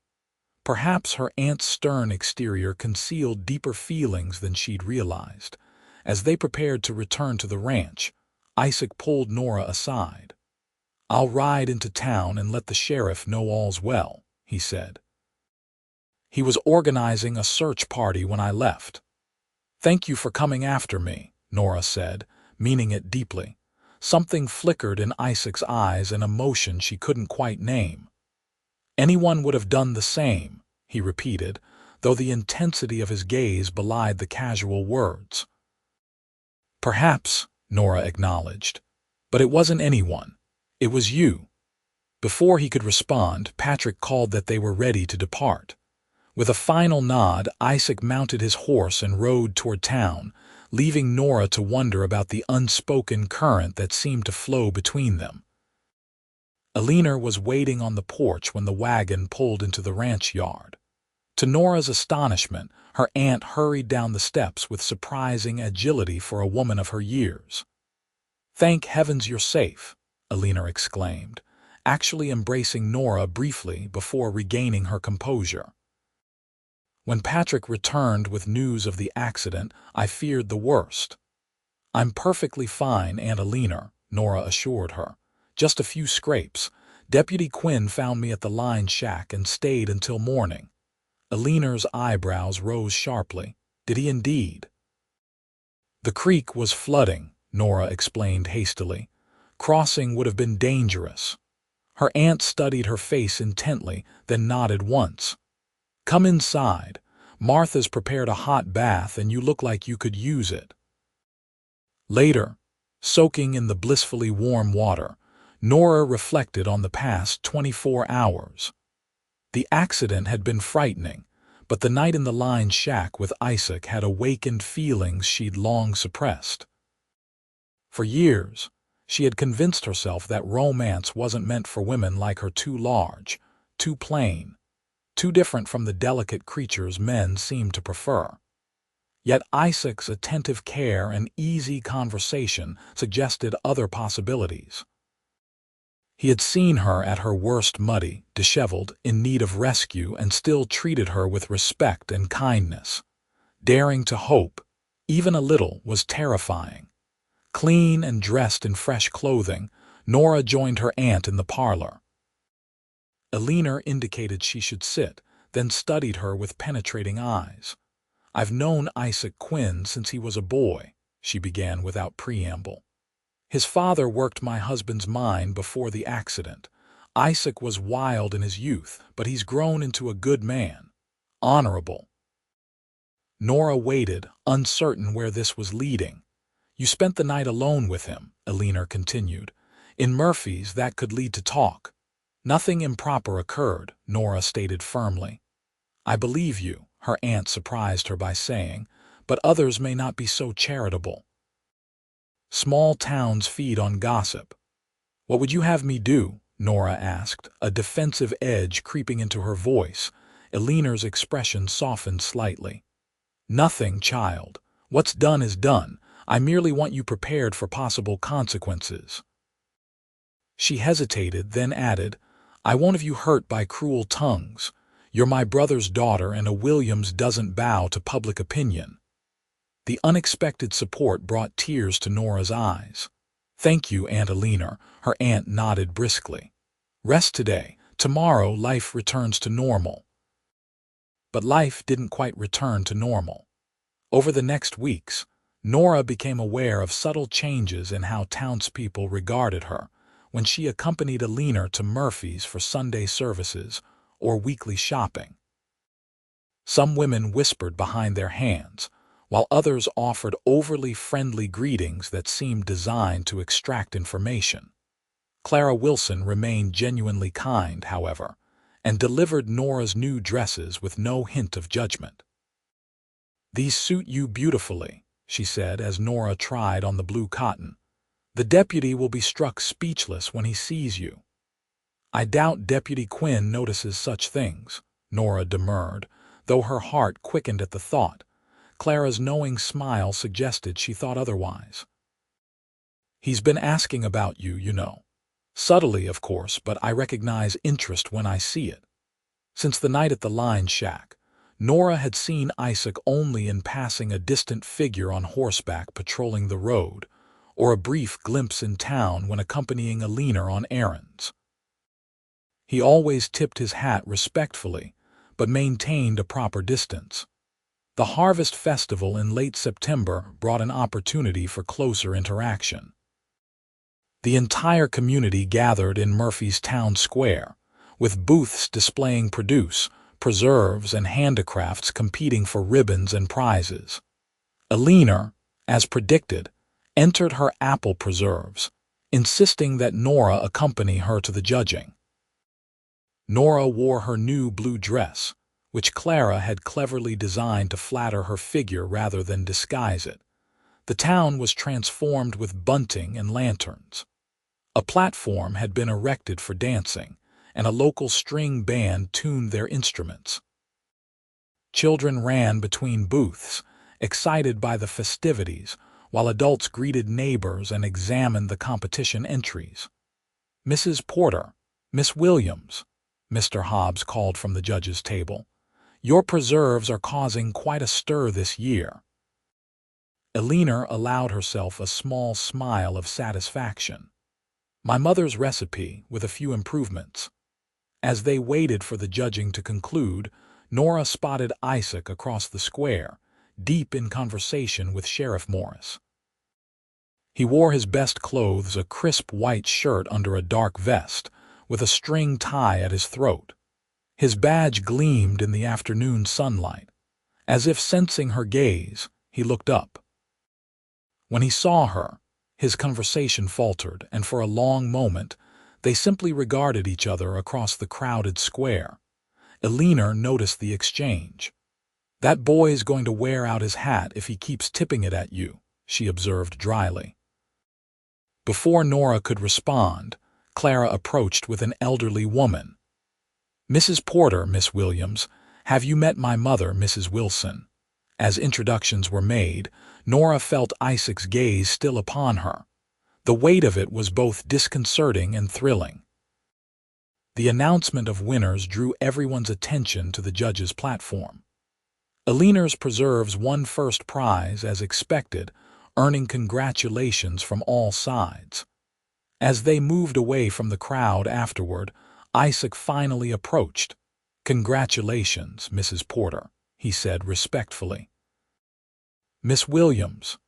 Perhaps her aunt's stern exterior concealed deeper feelings than she'd realized. As they prepared to return to the ranch, Isaac pulled Nora aside. "I'll ride into town and let the sheriff know all's well," he said. "He was organizing a search party when I left." "Thank you for coming after me," Nora said, meaning it deeply. Something flickered in Isaac's eyes, an emotion she couldn't quite name. "Anyone would have done the same," he repeated, though the intensity of his gaze belied the casual words. "Perhaps," Nora acknowledged, "but it wasn't anyone. It was you." Before he could respond, Patrick called that they were ready to depart. With a final nod, Isaac mounted his horse and rode toward town, leaving Nora to wonder about the unspoken current that seemed to flow between them. Alina was waiting on the porch when the wagon pulled into the ranch yard. To Nora's astonishment, her aunt hurried down the steps with surprising agility for a woman of her years. "Thank heavens you're safe," Alina exclaimed, actually embracing Nora briefly before regaining her composure. "When Patrick returned with news of the accident, I feared the worst." "I'm perfectly fine, Aunt Alina," Nora assured her. "Just a few scrapes. Deputy Quinn found me at the line shack and stayed until morning." Alina's eyebrows rose sharply. "Did he indeed?" "The creek was flooding," Nora explained hastily. "Crossing would have been dangerous." Her aunt studied her face intently, then nodded once. "Come inside. Martha's prepared a hot bath and you look like you could use it." Later, soaking in the blissfully warm water, Nora reflected on the past 24 hours. The accident had been frightening, but the night in the line shack with Isaac had awakened feelings she'd long suppressed. For years, she had convinced herself that romance wasn't meant for women like her, too large, too plain, too different from the delicate creatures men seemed to prefer. Yet Isaac's attentive care and easy conversation suggested other possibilities. He had seen her at her worst, muddy, disheveled, in need of rescue, and still treated her with respect and kindness. Daring to hope, even a little, was terrifying. Clean and dressed in fresh clothing, Nora joined her aunt in the parlor. Alina indicated she should sit, then studied her with penetrating eyes. "I've known Isaac Quinn since he was a boy," she began without preamble. "His father worked my husband's mine before the accident. Isaac was wild in his youth, but he's grown into a good man. Honorable." Nora waited, uncertain where this was leading. "You spent the night alone with him," Alina continued. "In Murphy's that could lead to talk." "Nothing improper occurred," Nora stated firmly. "I believe you," her aunt surprised her by saying, "but others may not be so charitable. Small towns feed on gossip." "What would you have me do?" Nora asked, a defensive edge creeping into her voice. Alina's expression softened slightly. "Nothing, child. What's done is done. I merely want you prepared for possible consequences." She hesitated, then added, "I won't have you hurt by cruel tongues. You're my brother's daughter, and a Williams doesn't bow to public opinion." The unexpected support brought tears to Nora's eyes. "Thank you, Aunt Alina," her aunt nodded briskly. "Rest today. Tomorrow life returns to normal." But life didn't quite return to normal. Over the next weeks, Nora became aware of subtle changes in how townspeople regarded her when she accompanied Alina to Murphy's for Sunday services or weekly shopping. Some women whispered behind their hands, while others offered overly friendly greetings that seemed designed to extract information. Clara Wilson remained genuinely kind, however, and delivered Nora's new dresses with no hint of judgment. "These suit you beautifully," she said as Nora tried on the blue cotton. "The deputy will be struck speechless when he sees you." "I doubt Deputy Quinn notices such things," Nora demurred, though her heart quickened at the thought. Clara's knowing smile suggested she thought otherwise. "He's been asking about you, you know. Subtly, of course, but I recognize interest when I see it." Since the night at the line shack, Nora had seen Isaac only in passing a distant figure on horseback patrolling the road, or a brief glimpse in town when accompanying Alina on errands. He always tipped his hat respectfully, but maintained a proper distance. The Harvest Festival in late September brought an opportunity for closer interaction. The entire community gathered in Murphy's Town Square, with booths displaying produce, preserves, and handicrafts competing for ribbons and prizes. Alina, as predicted, entered her apple preserves, insisting that Nora accompany her to the judging. Nora wore her new blue dress, which Clara had cleverly designed to flatter her figure rather than disguise it. The town was transformed with bunting and lanterns. A platform had been erected for dancing, and a local string band tuned their instruments. Children ran between booths, excited by the festivities, while adults greeted neighbors and examined the competition entries. "Mrs. Porter, Miss Williams," Mr. Hobbs called from the judge's table. "Your preserves are causing quite a stir this year." Alina allowed herself a small smile of satisfaction. "My mother's recipe, with a few improvements." As they waited for the judging to conclude, Nora spotted Isaac across the square, deep in conversation with Sheriff Morris. He wore his best clothes, a crisp white shirt under a dark vest, with a string tie at his throat. His badge gleamed in the afternoon sunlight. As if sensing her gaze, he looked up. When he saw her, his conversation faltered, and for a long moment, they simply regarded each other across the crowded square. Alina noticed the exchange. "That boy's going to wear out his hat if he keeps tipping it at you," she observed dryly. Before Nora could respond, Clara approached with an elderly woman. "Mrs. Porter, Miss Williams, have you met my mother, Mrs. Wilson?" As introductions were made, Nora felt Isaac's gaze still upon her. The weight of it was both disconcerting and thrilling. The announcement of winners drew everyone's attention to the judge's platform. Alina's preserves won first prize as expected, earning congratulations from all sides. As they moved away from the crowd afterward, Isaac finally approached. "Congratulations, Mrs. Porter," he said respectfully. "Miss Williams,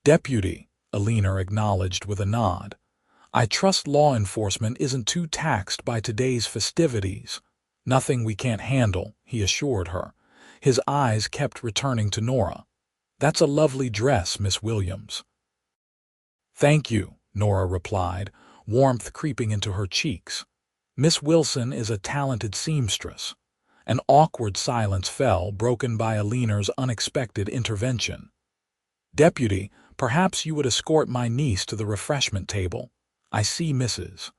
Deputy," Alina acknowledged with a nod. "I trust law enforcement isn't too taxed by today's festivities." "Nothing we can't handle," he assured her. His eyes kept returning to Nora. "That's a lovely dress, Miss Williams." "Thank you," Nora replied, warmth creeping into her cheeks. "Miss Wilson is a talented seamstress." An awkward silence fell, broken by Alina's unexpected intervention. "Deputy, perhaps you would escort my niece to the refreshment table. I see Mrs.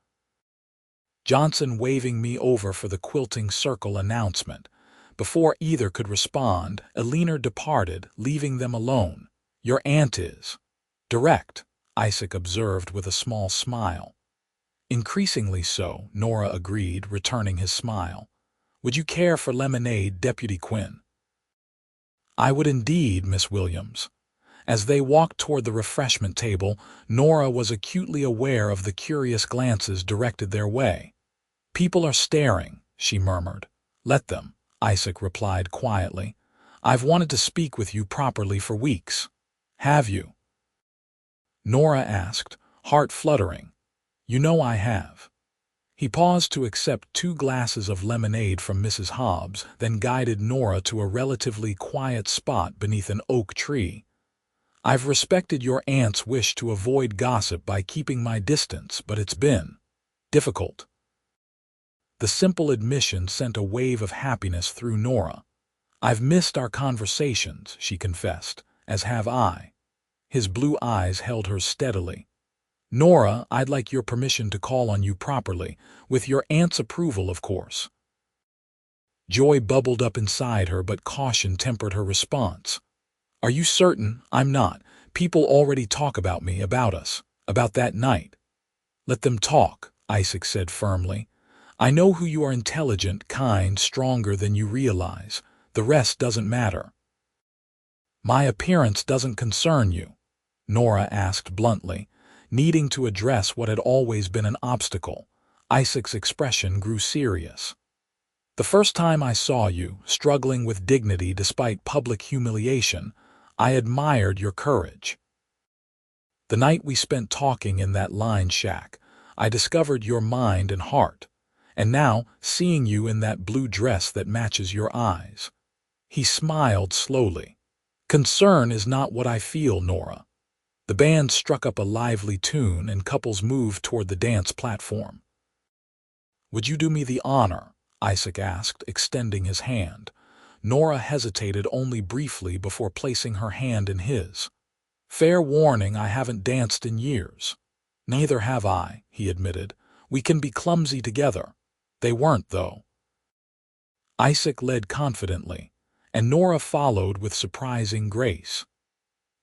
Johnson waving me over for the quilting circle announcement." Before either could respond, Alina departed, leaving them alone. "Your aunt is direct," Isaac observed with a small smile. "Increasingly so," Nora agreed, returning his smile. "Would you care for lemonade, Deputy Quinn?" "I would indeed, Miss Williams." As they walked toward the refreshment table, Nora was acutely aware of the curious glances directed their way. "People are staring," she murmured. "Let them," Isaac replied quietly. "I've wanted to speak with you properly for weeks." "Have you?" Nora asked, heart fluttering. "You know I have." He paused to accept 2 glasses of lemonade from Mrs. Hobbs, then guided Nora to a relatively quiet spot beneath an oak tree. "I've respected your aunt's wish to avoid gossip by keeping my distance, but it's been difficult." The simple admission sent a wave of happiness through Nora. "I've missed our conversations," she confessed, "as have I." His blue eyes held hers steadily. "Nora, I'd like your permission to call on you properly, with your aunt's approval, of course." Joy bubbled up inside her, but caution tempered her response. "Are you certain? I'm not. People already talk about me, about us, about that night." "Let them talk," Isaac said firmly. "I know who you are: intelligent, kind, stronger than you realize. The rest doesn't matter." "My appearance doesn't concern you?" Nora asked bluntly, needing to address what had always been an obstacle. Isaac's expression grew serious. "The first time I saw you, struggling with dignity despite public humiliation, I admired your courage. The night we spent talking in that line shack, I discovered your mind and heart. And now, seeing you in that blue dress that matches your eyes." He smiled slowly. "Concern is not what I feel, Nora." The band struck up a lively tune and couples moved toward the dance platform. "Would you do me the honor?" Isaac asked, extending his hand. Nora hesitated only briefly before placing her hand in his. "Fair warning, I haven't danced in years." "Neither have I," he admitted. "We can be clumsy together." They weren't, though. Isaac led confidently, and Nora followed with surprising grace.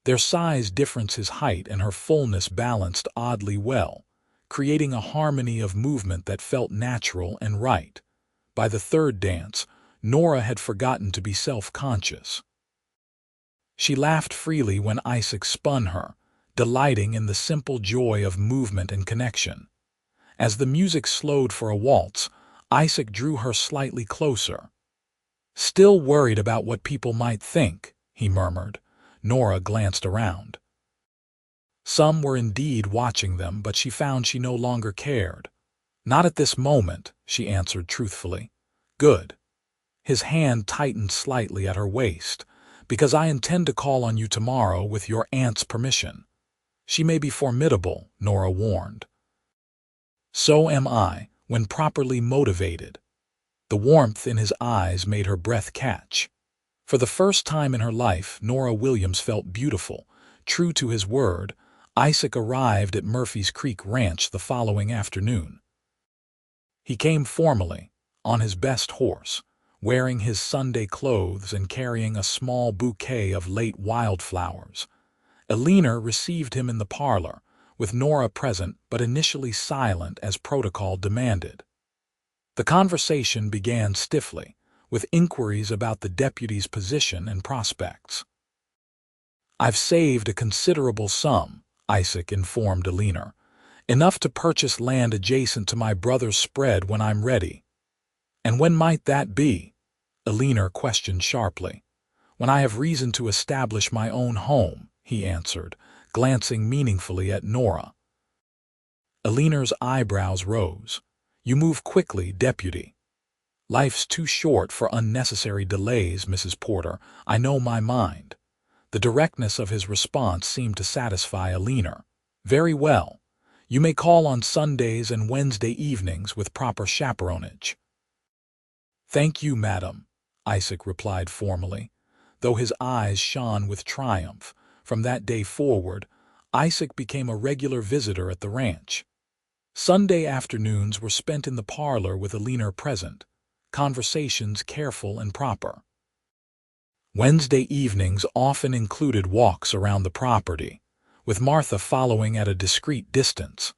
Their size difference, his height and her fullness, balanced oddly well, creating a harmony of movement that felt natural and right. By the third dance, Nora had forgotten to be self-conscious. She laughed freely when Isaac spun her, delighting in the simple joy of movement and connection. As the music slowed for a waltz, Isaac drew her slightly closer. "Still worried about what people might think," he murmured. Nora glanced around. Some were indeed watching them, but she found she no longer cared. "Not at this moment," she answered truthfully. "Good." His hand tightened slightly at her waist. "Because I intend to call on you tomorrow with your aunt's permission." "She may be formidable," Nora warned. "So am I, when properly motivated." The warmth in his eyes made her breath catch. For the first time in her life, Nora Williams felt beautiful. True to his word, Isaac arrived at Murphy's Creek Ranch the following afternoon. He came formally, on his best horse, wearing his Sunday clothes and carrying a small bouquet of late wildflowers. Eleanor received him in the parlor, with Nora present but initially silent as protocol demanded. The conversation began stiffly, with inquiries about the deputy's position and prospects. "I've saved a considerable sum," Isaac informed Eleanor. "Enough to purchase land adjacent to my brother's spread when I'm ready." "And when might that be?" Eleanor questioned sharply. "When I have reason to establish my own home," he answered, glancing meaningfully at Nora. Eleanor's eyebrows rose. "You move quickly, Deputy." "Life's too short for unnecessary delays, Mrs. Porter. I know my mind." The directness of his response seemed to satisfy Eleanor. "Very well. You may call on Sundays and Wednesday evenings with proper chaperonage." "Thank you, madam," Isaac replied formally, though his eyes shone with triumph. From that day forward, Isaac became a regular visitor at the ranch. Sunday afternoons were spent in the parlor with Eleanor present, conversations careful and proper. Wednesday evenings often included walks around the property, with Martha following at a discreet distance.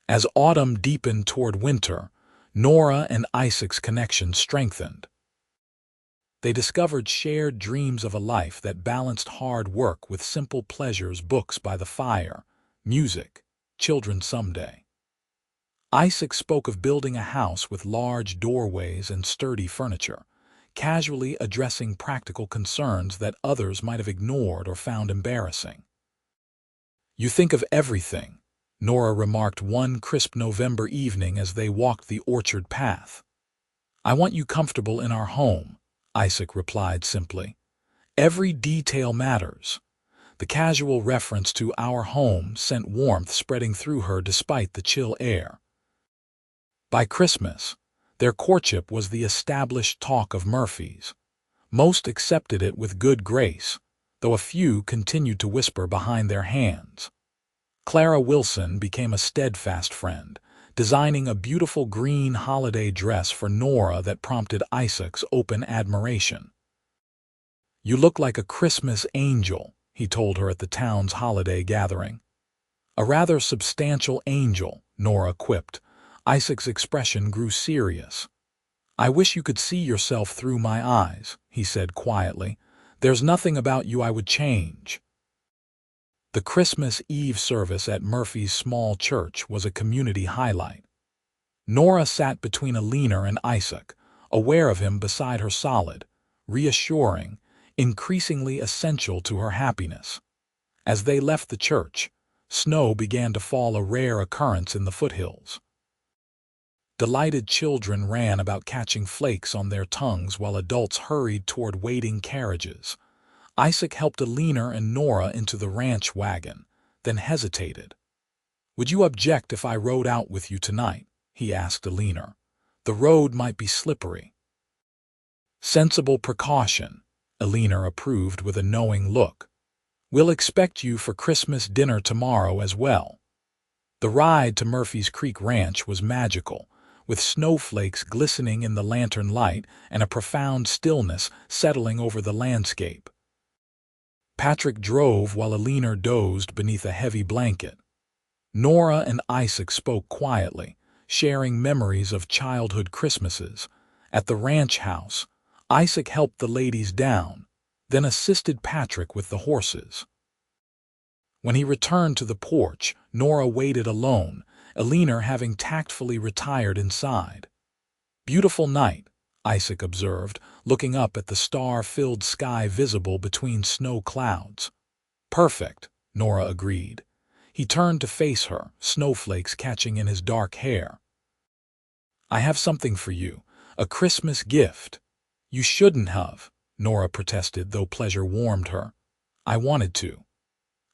As autumn deepened toward winter, Nora and Isaac's connection strengthened. They discovered shared dreams of a life that balanced hard work with simple pleasures: books by the fire, music, children someday. Isaac spoke of building a house with large doorways and sturdy furniture, casually addressing practical concerns that others might have ignored or found embarrassing. "You think of everything," Nora remarked one crisp November evening as they walked the orchard path. "I want you comfortable in our home," Isaac replied simply. "Every detail matters." The casual reference to our home sent warmth spreading through her despite the chill air. By Christmas, their courtship was the established talk of Murphy's. Most accepted it with good grace, though a few continued to whisper behind their hands. Clara Wilson became a steadfast friend, designing a beautiful green holiday dress for Nora that prompted Isaac's open admiration. "You look like a Christmas angel," he told her at the town's holiday gathering. "A rather substantial angel," Nora quipped. Isaac's expression grew serious. "I wish you could see yourself through my eyes," he said quietly. "There's nothing about you I would change." The Christmas Eve service at Murphy's small church was a community highlight. Nora sat between Alina and Isaac, aware of him beside her solid, reassuring, increasingly essential to her happiness. As they left the church, snow began to fall, a rare occurrence in the foothills. Delighted children ran about catching flakes on their tongues while adults hurried toward waiting carriages. Isaac helped Alina and Nora into the ranch wagon, then hesitated. "Would you object if I rode out with you tonight?" he asked Alina. "The road might be slippery." "Sensible precaution," Alina approved with a knowing look. "We'll expect you for Christmas dinner tomorrow as well." The ride to Murphy's Creek Ranch was magical, with snowflakes glistening in the lantern light and a profound stillness settling over the landscape. Patrick drove while Alina dozed beneath a heavy blanket. Nora and Isaac spoke quietly, sharing memories of childhood Christmases. At the ranch house, Isaac helped the ladies down, then assisted Patrick with the horses. When he returned to the porch, Nora waited alone, Alina having tactfully retired inside. "Beautiful night," Isaac observed, looking up at the star-filled sky visible between snow clouds. "Perfect," Nora agreed. He turned to face her, snowflakes catching in his dark hair. "I have something for you, a Christmas gift." "You shouldn't have," Nora protested, though pleasure warmed her. "I wanted to."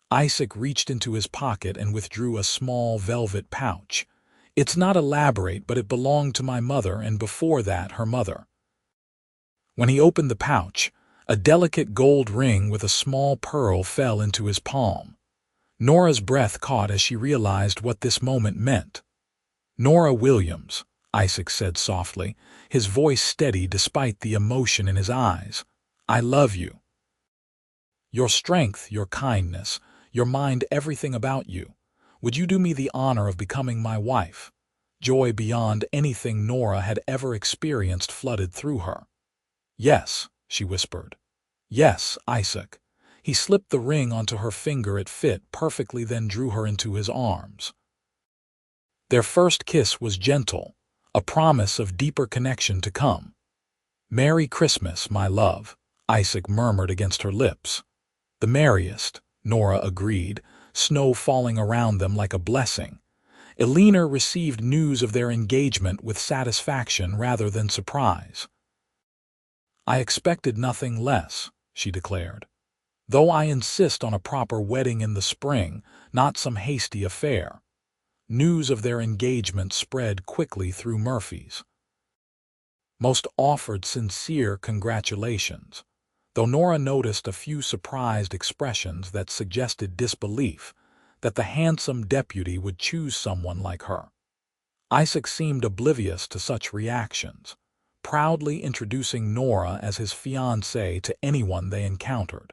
Isaac reached into his pocket and withdrew a small velvet pouch. "It's not elaborate, but it belonged to my mother, and before that, her mother." When he opened the pouch, a delicate gold ring with a small pearl fell into his palm. Nora's breath caught as she realized what this moment meant. "Nora Williams," Isaac said softly, his voice steady despite the emotion in his eyes. "I love you. Your strength, your kindness, your mind, everything about you. Would you do me the honor of becoming my wife?" Joy beyond anything Nora had ever experienced flooded through her. "Yes," she whispered. "Yes, Isaac." He slipped the ring onto her finger. It fit perfectly, then drew her into his arms. Their first kiss was gentle, a promise of deeper connection to come. "Merry Christmas, my love," Isaac murmured against her lips. "The merriest," Nora agreed, snow falling around them like a blessing. Alina received news of their engagement with satisfaction rather than surprise. "I expected nothing less," she declared. "Though I insist on a proper wedding in the spring, not some hasty affair." News of their engagement spread quickly through Murphy's. Most offered sincere congratulations, though Nora noticed a few surprised expressions that suggested disbelief that the handsome deputy would choose someone like her. Isaac seemed oblivious to such reactions, proudly introducing Nora as his fiancée to anyone they encountered.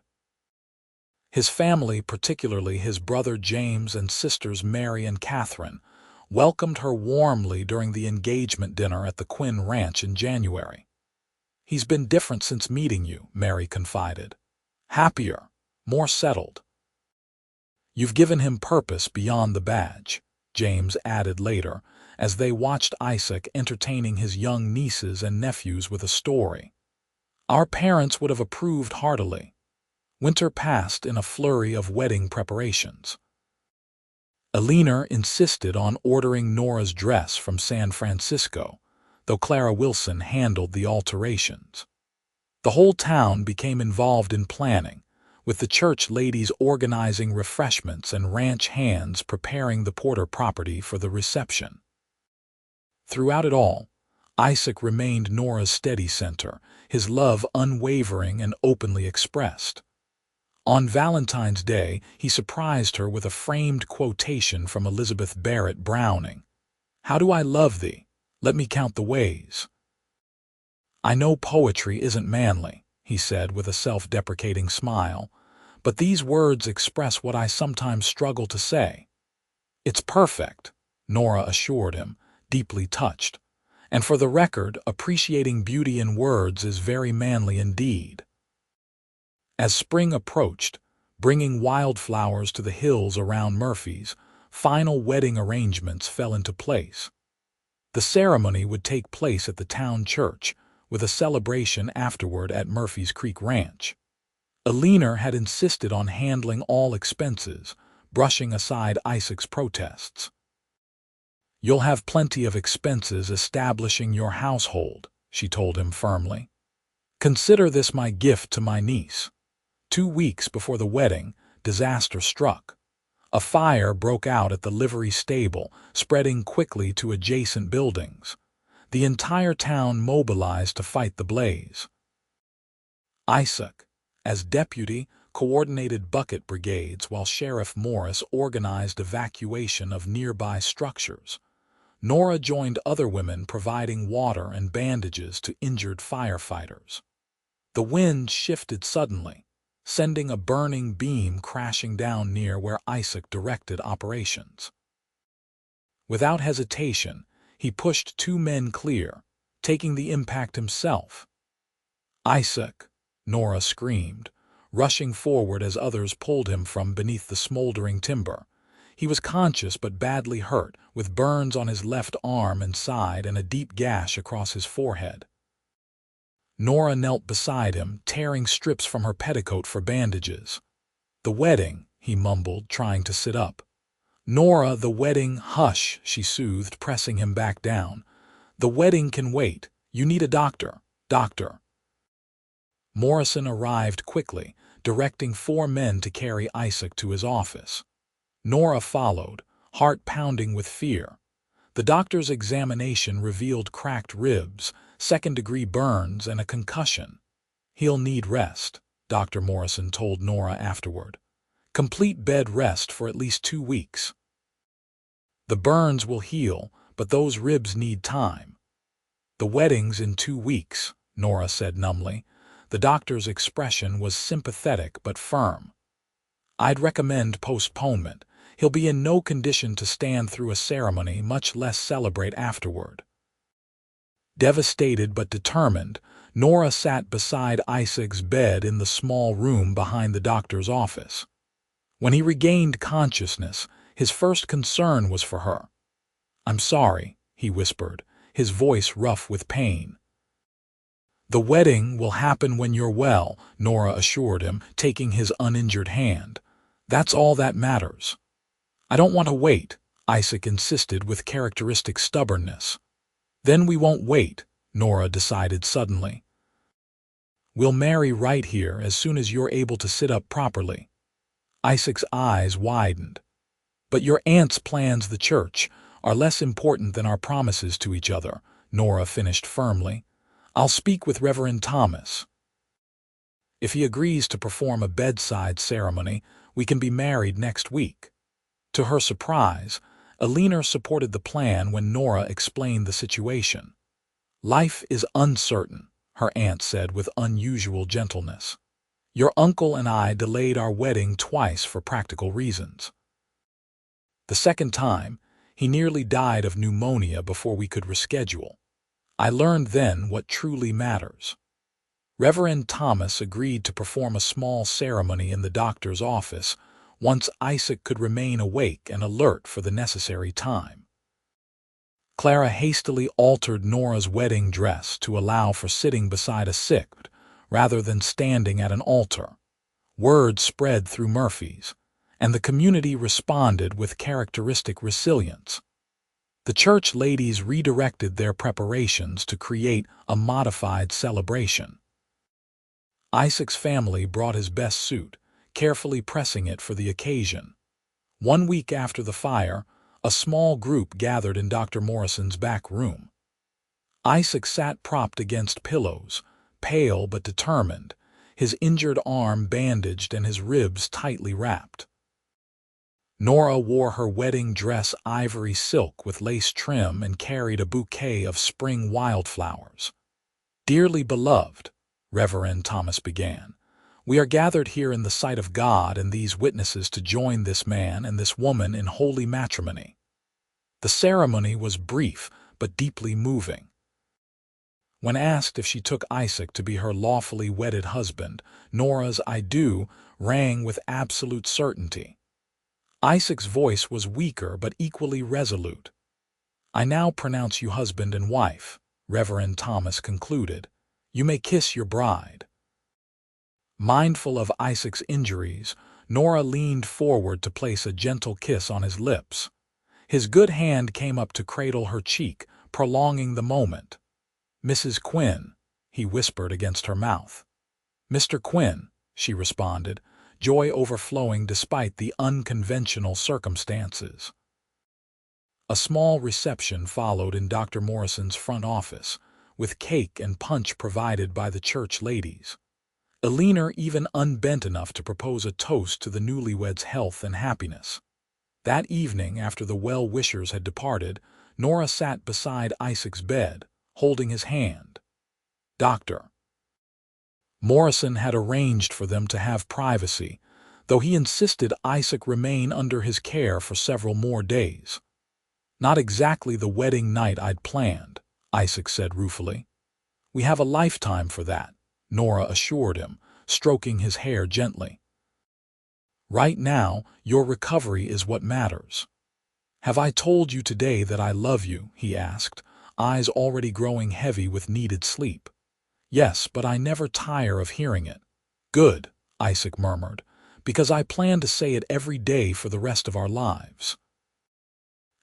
His family, particularly his brother James and sisters Mary and Catherine, welcomed her warmly during the engagement dinner at the Quinn Ranch in January. "He's been different since meeting you," Mary confided. "Happier, more settled." "You've given him purpose beyond the badge," James added later, as they watched Isaac entertaining his young nieces and nephews with a story. "Our parents would have approved heartily." Winter passed in a flurry of wedding preparations. Eleanor insisted on ordering Nora's dress from San Francisco, though Clara Wilson handled the alterations. The whole town became involved in planning, with the church ladies organizing refreshments and ranch hands preparing the Porter property for the reception. Throughout it all, Isaac remained Nora's steady center, his love unwavering and openly expressed. On Valentine's Day, he surprised her with a framed quotation from Elizabeth Barrett Browning. "How do I love thee? Let me count the ways." "I know poetry isn't manly," he said with a self-deprecating smile, "but these words express what I sometimes struggle to say." "It's perfect," Nora assured him, deeply touched. "And for the record, appreciating beauty in words is very manly indeed." As spring approached, bringing wildflowers to the hills around Murphy's, final wedding arrangements fell into place. The ceremony would take place at the town church, with a celebration afterward at Murphy's Creek Ranch. Eleanor had insisted on handling all expenses, brushing aside Isaac's protests. "You'll have plenty of expenses establishing your household," she told him firmly. "Consider this my gift to my niece." 2 weeks before the wedding, disaster struck. A fire broke out at the livery stable, spreading quickly to adjacent buildings. The entire town mobilized to fight the blaze. Isaac, as deputy, coordinated bucket brigades while Sheriff Morris organized evacuation of nearby structures. Nora joined other women providing water and bandages to injured firefighters. The wind shifted suddenly, sending a burning beam crashing down near where Isaac directed operations. Without hesitation, he pushed 2 men clear, taking the impact himself. "Isaac!" Nora screamed, rushing forward as others pulled him from beneath the smoldering timber. He was conscious but badly hurt, with burns on his left arm and side and a deep gash across his forehead. Nora knelt beside him, tearing strips from her petticoat for bandages. "The wedding," he mumbled, trying to sit up. "Nora, the wedding—" "Hush," she soothed, pressing him back down. "The wedding can wait. You need a doctor. Doctor." Morrison arrived quickly, directing 4 men to carry Isaac to his office. Nora followed, heart pounding with fear. The doctor's examination revealed cracked ribs, second-degree burns, and a concussion. "He'll need rest," Dr. Morrison told Nora afterward. "Complete bed rest for at least 2 weeks. The burns will heal, but those ribs need time." "The wedding's in 2 weeks," Nora said numbly. The doctor's expression was sympathetic but firm. "I'd recommend postponement. He'll be in no condition to stand through a ceremony, much less celebrate afterward." Devastated but determined, Nora sat beside Isaac's bed in the small room behind the doctor's office. When he regained consciousness, his first concern was for her. "I'm sorry," he whispered, his voice rough with pain. "The wedding will happen when you're well," Nora assured him, taking his uninjured hand. "That's all that matters." "I don't want to wait," Isaac insisted with characteristic stubbornness. "Then we won't wait," Nora decided suddenly. "We'll marry right here as soon as you're able to sit up properly." Isaac's eyes widened. "But your aunt's plans, the church, are less important than our promises to each other," Nora finished firmly. "I'll speak with Reverend Thomas. If he agrees to perform a bedside ceremony, we can be married next week." To her surprise, Eleanor supported the plan when Nora explained the situation. "Life is uncertain," her aunt said with unusual gentleness. "Your uncle and I delayed our wedding twice for practical reasons. The second time, he nearly died of pneumonia before we could reschedule. I learned then what truly matters." Reverend Thomas agreed to perform a small ceremony in the doctor's office once Isaac could remain awake and alert for the necessary time. Clara hastily altered Nora's wedding dress to allow for sitting beside a sick rather than standing at an altar. Word spread through Murphy's. and the community responded with characteristic resilience. The church ladies redirected their preparations to create a modified celebration. Isaac's family brought his best suit, carefully pressing it for the occasion. 1 week after the fire, a small group gathered in Dr. Morrison's back room. Isaac sat propped against pillows, pale but determined, his injured arm bandaged and his ribs tightly wrapped. Nora wore her wedding dress ivory silk with lace trim and carried a bouquet of spring wildflowers. "Dearly beloved," Reverend Thomas began, "we are gathered here in the sight of God and these witnesses to join this man and this woman in holy matrimony." The ceremony was brief but deeply moving. When asked if she took Isaac to be her lawfully wedded husband, Nora's "I do" rang with absolute certainty. Isaac's voice was weaker but equally resolute. "I now pronounce you husband and wife," Reverend Thomas concluded. "You may kiss your bride." Mindful of Isaac's injuries, Nora leaned forward to place a gentle kiss on his lips. His good hand came up to cradle her cheek, prolonging the moment. "Mrs. Quinn," he whispered against her mouth. "Mr. Quinn," she responded, joy overflowing despite the unconventional circumstances. A small reception followed in Dr. Morrison's front office, with cake and punch provided by the church ladies. Eleanor even unbent enough to propose a toast to the newlyweds' health and happiness. That evening, after the well-wishers had departed, Nora sat beside Isaac's bed, holding his hand. Dr. Morrison had arranged for them to have privacy, though he insisted Isaac remain under his care for several more days. "Not exactly the wedding night I'd planned," Isaac said ruefully. "We have a lifetime for that," Nora assured him, stroking his hair gently. "Right now, your recovery is what matters." "Have I told you today that I love you?" he asked, eyes already growing heavy with needed sleep. "Yes, but I never tire of hearing it." "Good," Isaac murmured, "because I plan to say it every day for the rest of our lives."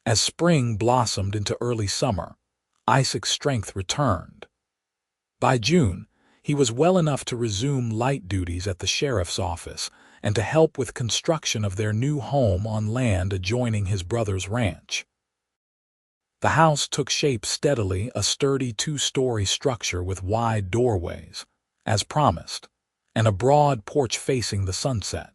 As spring blossomed into early summer, Isaac's strength returned. By June, he was well enough to resume light duties at the sheriff's office and to help with construction of their new home on land adjoining his brother's ranch. The house took shape steadily, a sturdy 2-story structure with wide doorways, as promised, and a broad porch facing the sunset.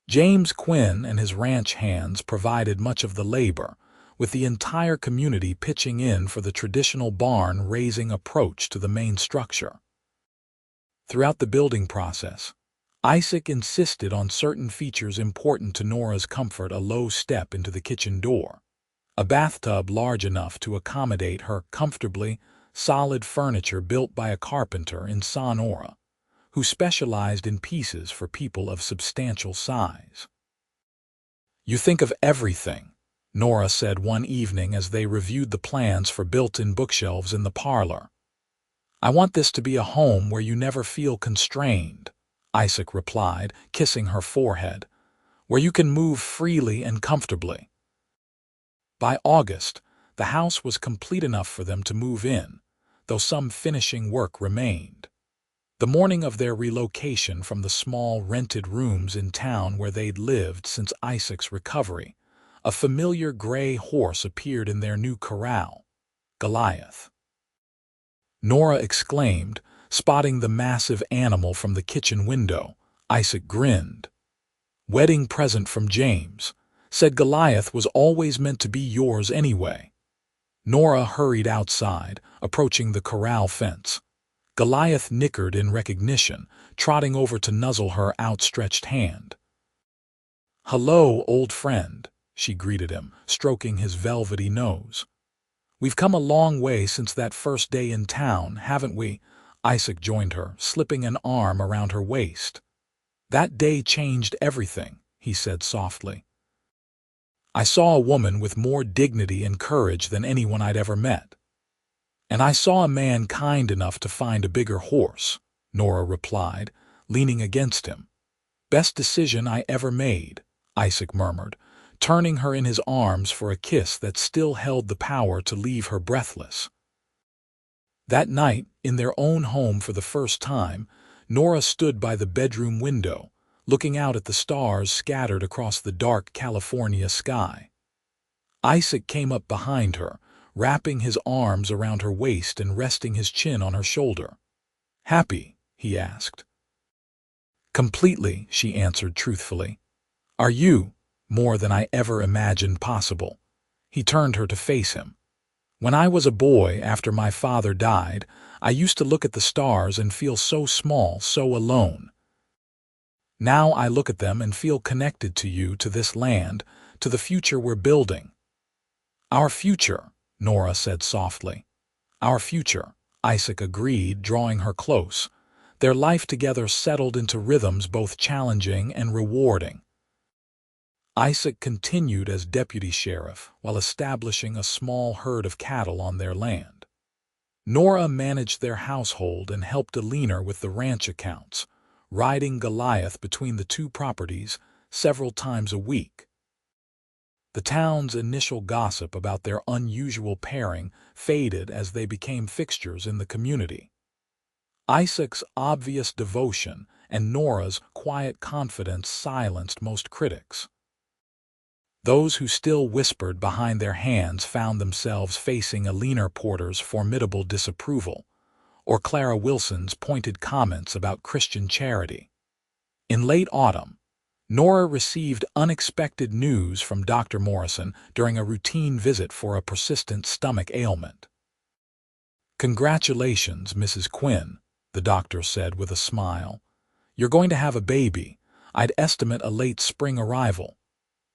James Quinn and his ranch hands provided much of the labor, with the entire community pitching in for the traditional barn-raising approach to the main structure. Throughout the building process, Isaac insisted on certain features important to Nora's comfort: a low step into the kitchen door, a bathtub large enough to accommodate her comfortably, solid furniture built by a carpenter in Sonora, who specialized in pieces for people of substantial size. "You think of everything," Nora said one evening as they reviewed the plans for built-in bookshelves in the parlor. "I want this to be a home where you never feel constrained," Isaac replied, kissing her forehead, "where you can move freely and comfortably." By August, the house was complete enough for them to move in, though some finishing work remained. The morning of their relocation from the small rented rooms in town where they'd lived since Isaac's recovery, a familiar gray horse appeared in their new corral, Goliath. Nora exclaimed, spotting the massive animal from the kitchen window. Isaac grinned. "Wedding present from James. Said Goliath was always meant to be yours anyway." Nora hurried outside, approaching the corral fence. Goliath nickered in recognition, trotting over to nuzzle her outstretched hand. "Hello, old friend," she greeted him, stroking his velvety nose. "We've come a long way since that first day in town, haven't we?" Isaac joined her, slipping an arm around her waist. "That day changed everything," he said softly. "I saw a woman with more dignity and courage than anyone I'd ever met. And I saw a man kind enough to find a bigger horse," Nora replied, leaning against him. "Best decision I ever made," Isaac murmured, turning her in his arms for a kiss that still held the power to leave her breathless. That night, in their own home for the first time, Nora stood by the bedroom window, looking out at the stars scattered across the dark California sky. Isaac came up behind her, wrapping his arms around her waist and resting his chin on her shoulder. "Happy?" he asked. "Completely," she answered truthfully. "Are you?" "More than I ever imagined possible." He turned her to face him. "When I was a boy, after my father died, I used to look at the stars and feel so small, so alone. Now I look at them and feel connected to you, to this land, to the future we're building." "Our future," Nora said softly. "Our future," Isaac agreed, drawing her close. Their life together settled into rhythms both challenging and rewarding. Isaac continued as deputy sheriff while establishing a small herd of cattle on their land. Nora managed their household and helped Alina with the ranch accounts, riding Goliath between the two properties several times a week. The town's initial gossip about their unusual pairing faded as they became fixtures in the community. Isaac's obvious devotion and Nora's quiet confidence silenced most critics. Those who still whispered behind their hands found themselves facing Alina Porter's formidable disapproval, or Clara Wilson's pointed comments about Christian charity. In late autumn, Nora received unexpected news from Dr. Morrison during a routine visit for a persistent stomach ailment. "Congratulations, Mrs. Quinn," the doctor said with a smile. "You're going to have a baby. I'd estimate a late spring arrival."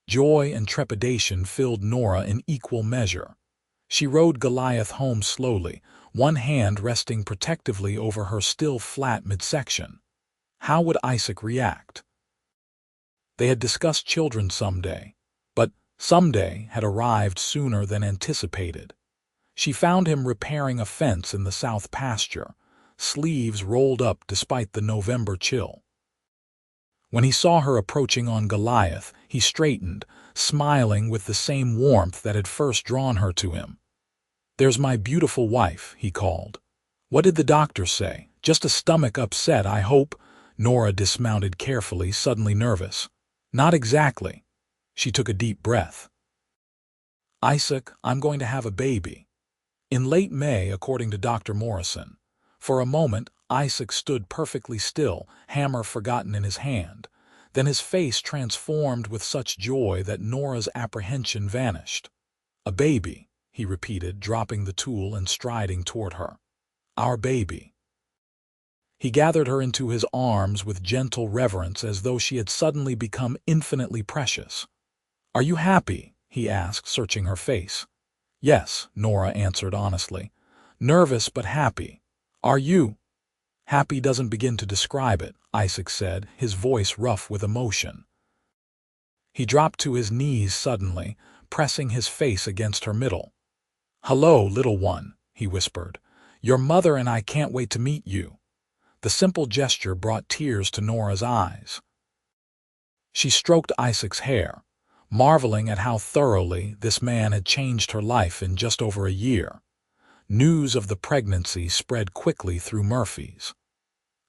Joy and trepidation filled Nora in equal measure. She rode Goliath home slowly, one hand resting protectively over her still flat midsection. How would Isaac react? They had discussed children someday, but someday had arrived sooner than anticipated. She found him repairing a fence in the south pasture, sleeves rolled up despite the November chill. When he saw her approaching on Goliath, he straightened, smiling with the same warmth that had first drawn her to him. "There's my beautiful wife," he called. "What did the doctor say? Just a stomach upset, I hope?" Nora dismounted carefully, suddenly nervous. "Not exactly." She took a deep breath. "Isaac, I'm going to have a baby. In late May, according to Dr. Morrison." For a moment, Isaac stood perfectly still, hammer forgotten in his hand. Then his face transformed with such joy that Nora's apprehension vanished. "A baby," he repeated, dropping the tool and striding toward her. "Our baby." He gathered her into his arms with gentle reverence as though she had suddenly become infinitely precious. "Are you happy?" he asked, searching her face. "Yes," Nora answered honestly. "Nervous but happy. Are you?" "Happy doesn't begin to describe it," Isaac said, his voice rough with emotion. He dropped to his knees suddenly, pressing his face against her middle. "Hello, little one," he whispered. "Your mother and I can't wait to meet you." The simple gesture brought tears to Nora's eyes. She stroked Isaac's hair, marveling at how thoroughly this man had changed her life in just over a year. News of the pregnancy spread quickly through Murphy's.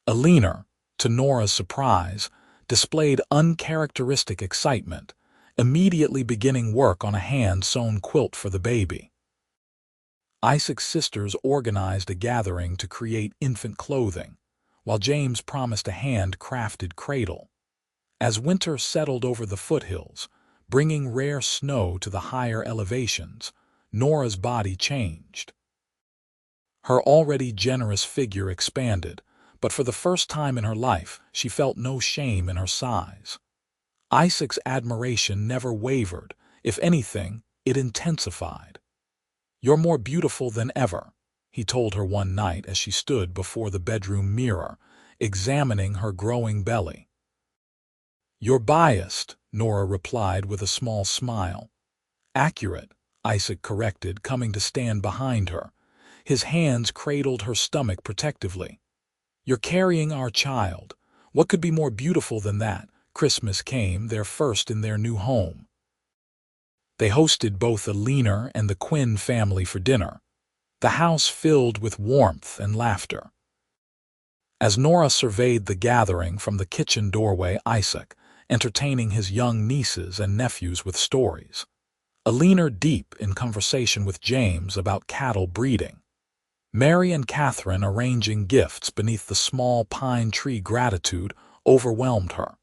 Alina, to Nora's surprise, displayed uncharacteristic excitement, immediately beginning work on a hand-sewn quilt for the baby. Isaac's sisters organized a gathering to create infant clothing, while James promised a hand-crafted cradle. As winter settled over the foothills, bringing rare snow to the higher elevations, Nora's body changed. Her already generous figure expanded, but for the first time in her life, she felt no shame in her size. Isaac's admiration never wavered. If anything, it intensified. "You're more beautiful than ever," he told her one night as she stood before the bedroom mirror, examining her growing belly. "You're biased," Nora replied with a small smile. "Accurate," Isaac corrected, coming to stand behind her. His hands cradled her stomach protectively. "You're carrying our child. What could be more beautiful than that?" Christmas came, their first in their new home. They hosted both the Leaner and the Quinn family for dinner, the house filled with warmth and laughter. As Nora surveyed the gathering from the kitchen doorway, Isaac, entertaining his young nieces and nephews with stories, a Leaner deep in conversation with James about cattle breeding, Mary and Catherine arranging gifts beneath the small pine tree. Gratitude overwhelmed her.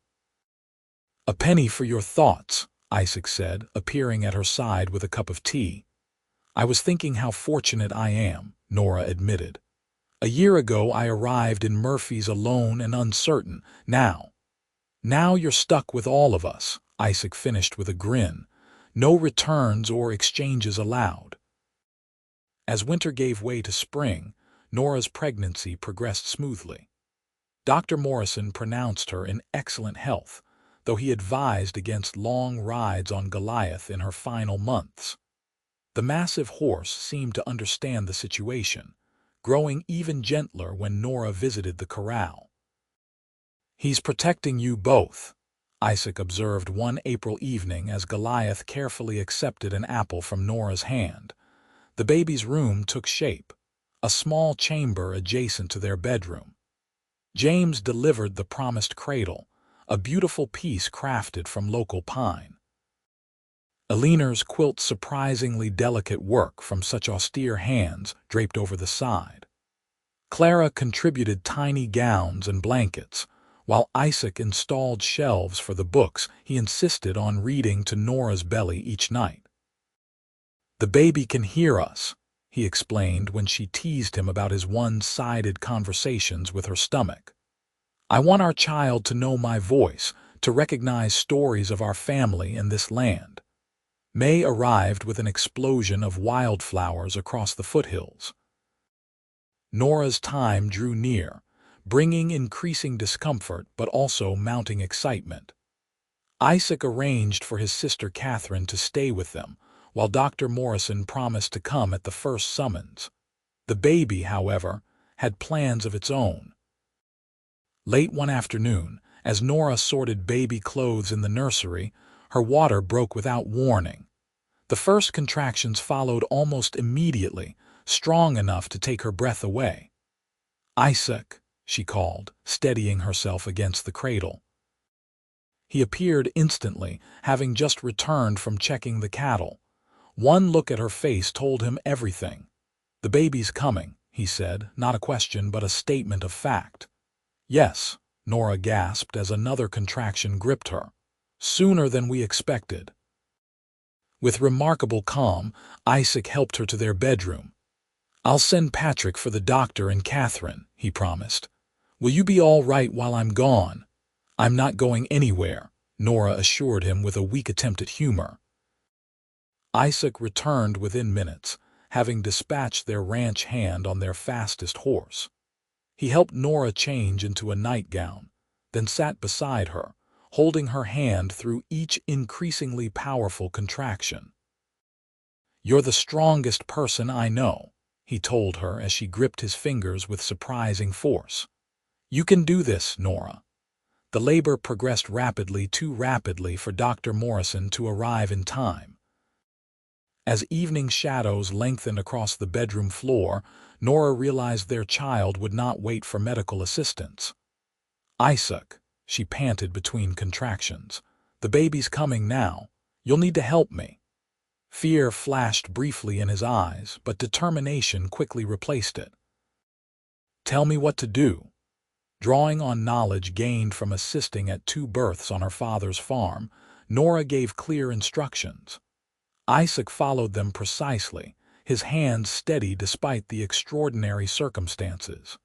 "A penny for your thoughts," Isaac said, appearing at her side with a cup of tea. "I was thinking how fortunate I am," Nora admitted. "A year ago I arrived in Murphy's alone and uncertain. Now you're stuck with all of us," Isaac finished with a grin. "No returns or exchanges allowed." As winter gave way to spring, Nora's pregnancy progressed smoothly. Dr. Morrison pronounced her in excellent health, though he advised against long rides on Goliath in her final months. The massive horse seemed to understand the situation, growing even gentler when Nora visited the corral. "He's protecting you both," Isaac observed one April evening as Goliath carefully accepted an apple from Nora's hand. The baby's room took shape, a small chamber adjacent to their bedroom. James delivered the promised cradle, a beautiful piece crafted from local pine. Leaner's quilt, surprisingly delicate work from such austere hands, draped over the side. Clara contributed tiny gowns and blankets, while Isaac installed shelves for the books he insisted on reading to Nora's belly each night. "The baby can hear us," he explained when she teased him about his one-sided conversations with her stomach. "I want our child to know my voice, to recognize stories of our family and this land." May arrived with an explosion of wildflowers across the foothills. Nora's time drew near, bringing increasing discomfort but also mounting excitement. Isaac arranged for his sister Catherine to stay with them, while Dr. Morrison promised to come at the first summons. The baby, however, had plans of its own. Late one afternoon, as Nora sorted baby clothes in the nursery, her water broke without warning. The first contractions followed almost immediately, strong enough to take her breath away. "Isaac," she called, steadying herself against the cradle. He appeared instantly, having just returned from checking the cattle. One look at her face told him everything. "The baby's coming," he said, not a question but a statement of fact. "Yes," Nora gasped as another contraction gripped her. "Sooner than we expected." With remarkable calm, Isaac helped her to their bedroom. "I'll send Patrick for the doctor and Catherine," he promised. "Will you be all right while I'm gone?" "I'm not going anywhere," Nora assured him with a weak attempt at humor. Isaac returned within minutes, having dispatched their ranch hand on their fastest horse. He helped Nora change into a nightgown, then sat beside her, holding her hand through each increasingly powerful contraction. "You're the strongest person I know," he told her as she gripped his fingers with surprising force. "You can do this, Nora." The labor progressed rapidly, too rapidly for Dr. Morrison to arrive in time. As evening shadows lengthened across the bedroom floor, Nora realized their child would not wait for medical assistance. "Isaac," she panted between contractions, "the baby's coming now. You'll need to help me." Fear flashed briefly in his eyes, but determination quickly replaced it. "Tell me what to do." Drawing on knowledge gained from assisting at 2 births on her father's farm, Nora gave clear instructions. Isaac followed them precisely, his hands steady despite the extraordinary circumstances.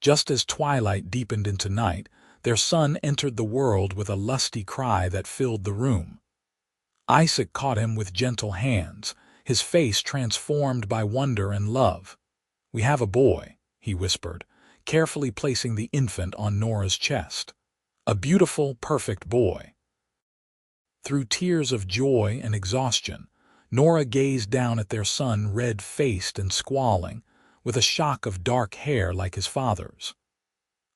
Just as twilight deepened into night, their son entered the world with a lusty cry that filled the room. Isaac caught him with gentle hands, his face transformed by wonder and love. "We have a boy," he whispered, carefully placing the infant on Nora's chest. "A beautiful, perfect boy." Through tears of joy and exhaustion, Nora gazed down at their son, red-faced and squalling, with a shock of dark hair like his father's.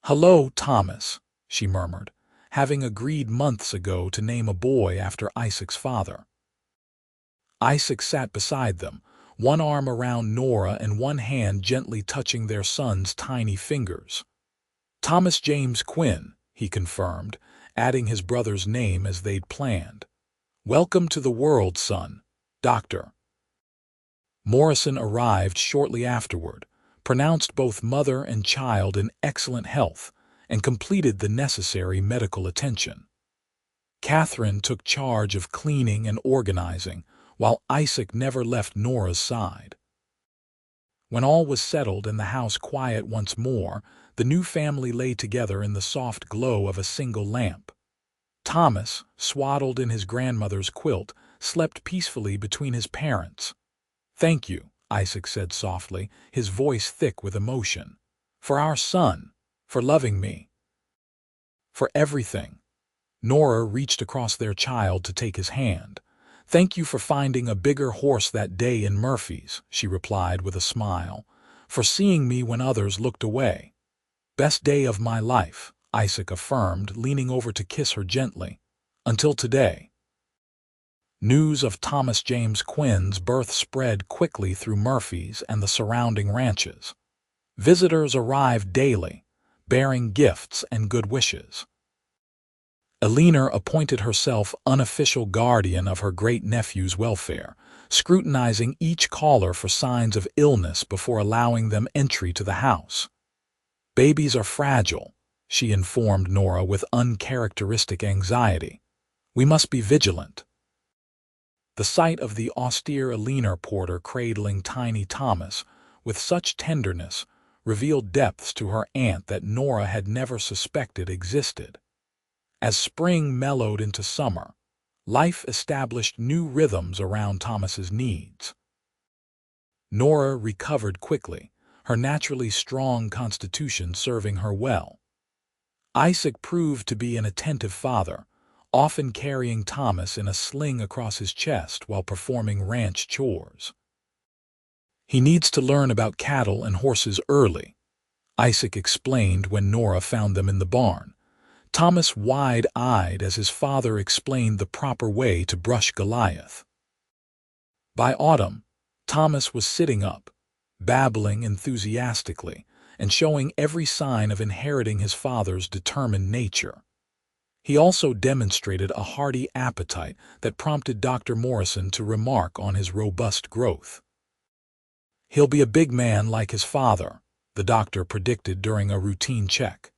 "Hello, Thomas," she murmured, having agreed months ago to name a boy after Isaac's father. Isaac sat beside them, one arm around Nora and one hand gently touching their son's tiny fingers. Thomas James Quinn, he confirmed, adding his brother's name as they'd planned. Welcome to the world, son, Doctor. Morrison arrived shortly afterward, pronounced both mother and child in excellent health, and completed the necessary medical attention. Catherine took charge of cleaning and organizing, while Isaac never left Nora's side. When all was settled and the house quiet once more, the new family lay together in the soft glow of a single lamp. Thomas, swaddled in his grandmother's quilt, slept peacefully between his parents. "Thank you," Isaac said softly, his voice thick with emotion. "For our son, for loving me, for everything." Nora reached across their child to take his hand. "Thank you for finding a bigger horse that day in Murphy's," she replied with a smile. "For seeing me when others looked away." "Best day of my life," Isaac affirmed, leaning over to kiss her gently. "Until today." News of Thomas James Quinn's birth spread quickly through Murphy's and the surrounding ranches. Visitors arrived daily, bearing gifts and good wishes. Eleanor appointed herself unofficial guardian of her great-nephew's welfare, scrutinizing each caller for signs of illness before allowing them entry to the house. "Babies are fragile," she informed Nora with uncharacteristic anxiety. "We must be vigilant." The sight of the austere Eleanor Porter cradling tiny Thomas with such tenderness revealed depths to her aunt that Nora had never suspected existed. As spring mellowed into summer, life established new rhythms around Thomas's needs. Nora recovered quickly, her naturally strong constitution serving her well. Isaac proved to be an attentive father, often carrying Thomas in a sling across his chest while performing ranch chores. "He needs to learn about cattle and horses early," Isaac explained when Nora found them in the barn. Thomas wide-eyed as his father explained the proper way to brush Goliath. By autumn, Thomas was sitting up, babbling enthusiastically, and showing every sign of inheriting his father's determined nature. He also demonstrated a hearty appetite that prompted Dr. Morrison to remark on his robust growth. "He'll be a big man like his father," the doctor predicted during a routine check.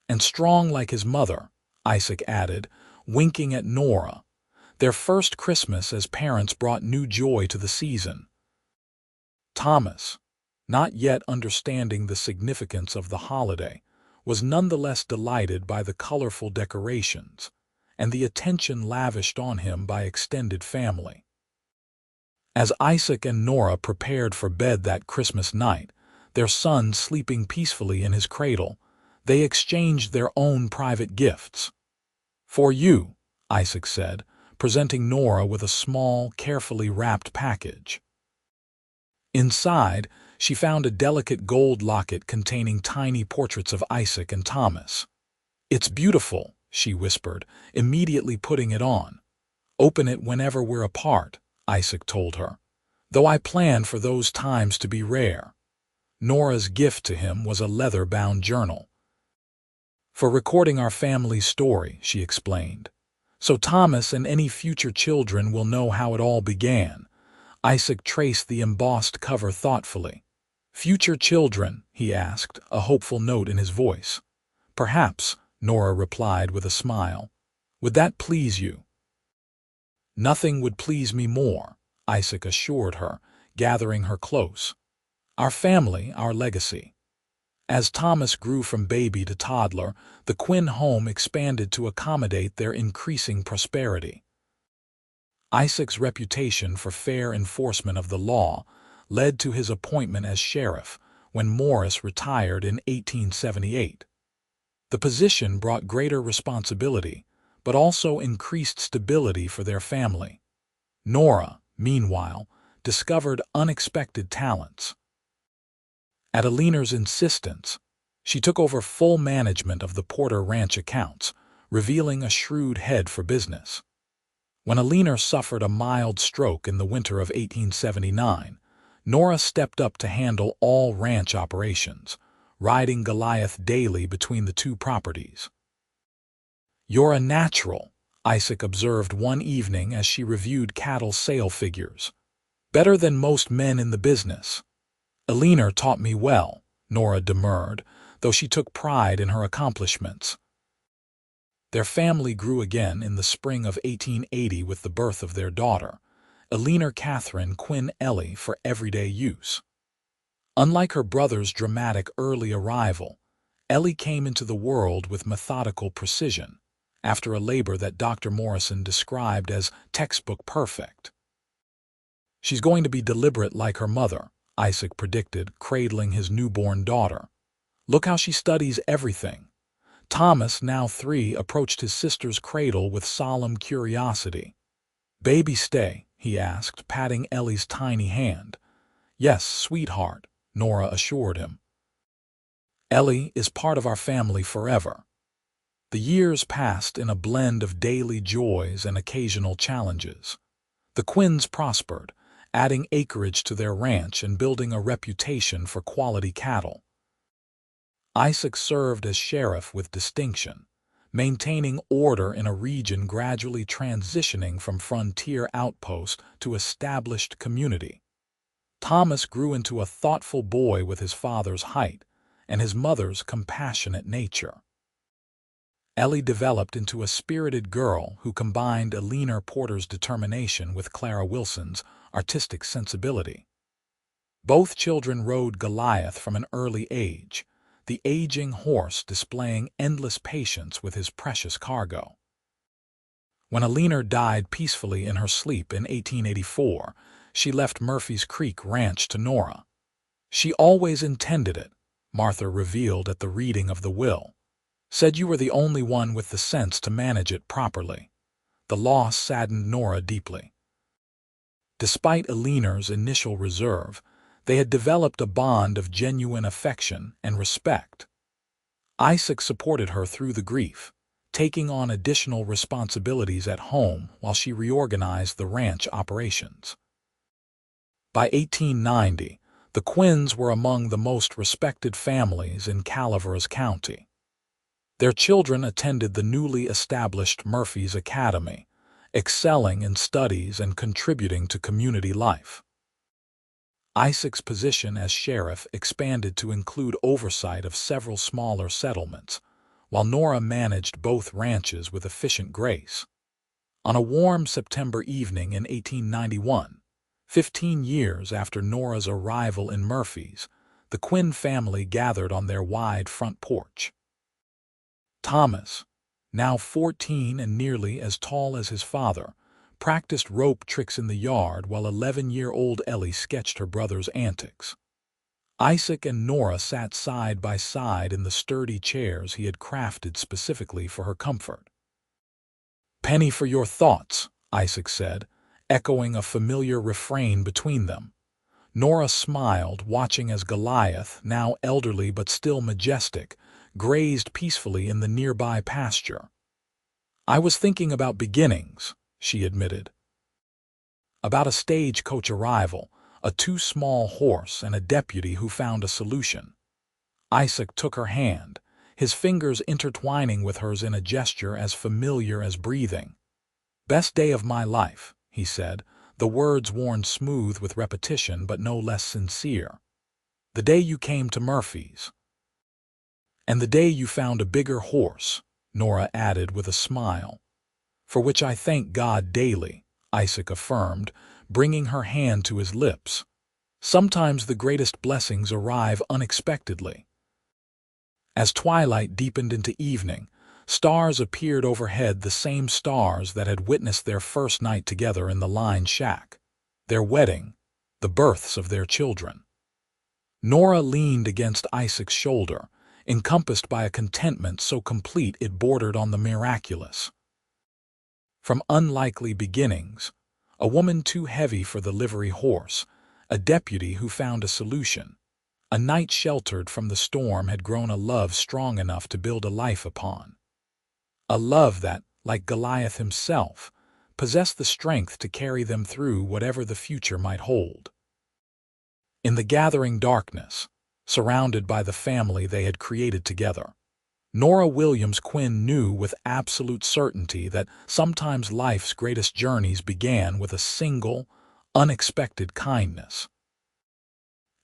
"And strong like his mother," Isaac added, winking at Nora. Their first Christmas as parents brought new joy to the season. Thomas, not yet understanding the significance of the holiday, was nonetheless delighted by the colorful decorations and the attention lavished on him by extended family. As Isaac and Nora prepared for bed that Christmas night, their son sleeping peacefully in his cradle, they exchanged their own private gifts. "For you," Isaac said, presenting Nora with a small, carefully wrapped package. Inside, she found a delicate gold locket containing tiny portraits of Isaac and Thomas. "It's beautiful," she whispered, immediately putting it on. "Open it whenever we're apart," Isaac told her, "though I plan for those times to be rare." Nora's gift to him was a leather-bound journal. "For recording our family's story," she explained. "So Thomas and any future children will know how it all began." Isaac traced the embossed cover thoughtfully. "Future children?" he asked, a hopeful note in his voice. "Perhaps," Nora replied with a smile. "Would that please you?" "Nothing would please me more," Isaac assured her, gathering her close. "Our family, our legacy." As Thomas grew from baby to toddler, the Quinn home expanded to accommodate their increasing prosperity. Isaac's reputation for fair enforcement of the law led to his appointment as sheriff when Morris retired in 1878. The position brought greater responsibility, but also increased stability for their family. Nora, meanwhile, discovered unexpected talents. At Eleanor's insistence, she took over full management of the Porter Ranch accounts, revealing a shrewd head for business. When Alina suffered a mild stroke in the winter of 1879, Nora stepped up to handle all ranch operations, riding Goliath daily between the two properties. "You're a natural," Isaac observed one evening as she reviewed cattle sale figures. "Better than most men in the business." "Alina taught me well," Nora demurred, though she took pride in her accomplishments. Their family grew again in the spring of 1880 with the birth of their daughter, Alina Catherine Quinn Ellie, for everyday use. Unlike her brother's dramatic early arrival, Ellie came into the world with methodical precision, after a labor that Dr. Morrison described as textbook perfect. "She's going to be deliberate like her mother," Isaac predicted, cradling his newborn daughter. "Look how she studies everything." Thomas, now 3, approached his sister's cradle with solemn curiosity. "Baby stay?" he asked, patting Ellie's tiny hand. "Yes, sweetheart," Nora assured him. "Ellie is part of our family forever." The years passed in a blend of daily joys and occasional challenges. The Quinns prospered, adding acreage to their ranch and building a reputation for quality cattle. Isaac served as sheriff with distinction, maintaining order in a region gradually transitioning from frontier outpost to established community. Thomas grew into a thoughtful boy with his father's height and his mother's compassionate nature. Ellie developed into a spirited girl who combined Alina Porter's determination with Clara Wilson's artistic sensibility. Both children rode Goliath from an early age, the aging horse displaying endless patience with his precious cargo. When Alina died peacefully in her sleep in 1884, she left Murphy's Creek Ranch to Nora. "She always intended it," Martha revealed at the reading of the will. "Said you were the only one with the sense to manage it properly." The loss saddened Nora deeply. Despite Alina's initial reserve, they had developed a bond of genuine affection and respect. Isaac supported her through the grief, taking on additional responsibilities at home while she reorganized the ranch operations. By 1890, the Quinns were among the most respected families in Calaveras County. Their children attended the newly established Murphy's Academy, excelling in studies and contributing to community life. Isaac's position as sheriff expanded to include oversight of several smaller settlements, while Nora managed both ranches with efficient grace. On a warm September evening in 1891, 15 years after Nora's arrival in Murphy's, the Quinn family gathered on their wide front porch. Thomas, now 14 and nearly as tall as his father, practiced rope tricks in the yard while 11-year-old Ellie sketched her brother's antics. Isaac and Nora sat side by side in the sturdy chairs he had crafted specifically for her comfort. "Penny for your thoughts," Isaac said, echoing a familiar refrain between them. Nora smiled, watching as Goliath, now elderly but still majestic, grazed peacefully in the nearby pasture. "I was thinking about beginnings," she admitted. "About a stagecoach arrival, a too-small horse, and a deputy who found a solution." Isaac took her hand, his fingers intertwining with hers in a gesture as familiar as breathing. "Best day of my life," he said, the words worn smooth with repetition but no less sincere. "The day you came to Murphy's." "And the day you found a bigger horse," Nora added with a smile. "For which I thank God daily," Isaac affirmed, bringing her hand to his lips. "Sometimes the greatest blessings arrive unexpectedly." As twilight deepened into evening, stars appeared overhead, the same stars that had witnessed their first night together in the line shack, their wedding, the births of their children. Nora leaned against Isaac's shoulder, encompassed by a contentment so complete it bordered on the miraculous. From unlikely beginnings, a woman too heavy for the livery horse, a deputy who found a solution, a night sheltered from the storm had grown a love strong enough to build a life upon. a love that, like Goliath himself, possessed the strength to carry them through whatever the future might hold. In the gathering darkness, surrounded by the family they had created together, Nora Williams Quinn knew with absolute certainty that sometimes life's greatest journeys began with a single, unexpected kindness.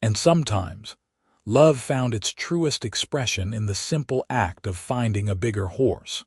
And sometimes, love found its truest expression in the simple act of finding a bigger horse.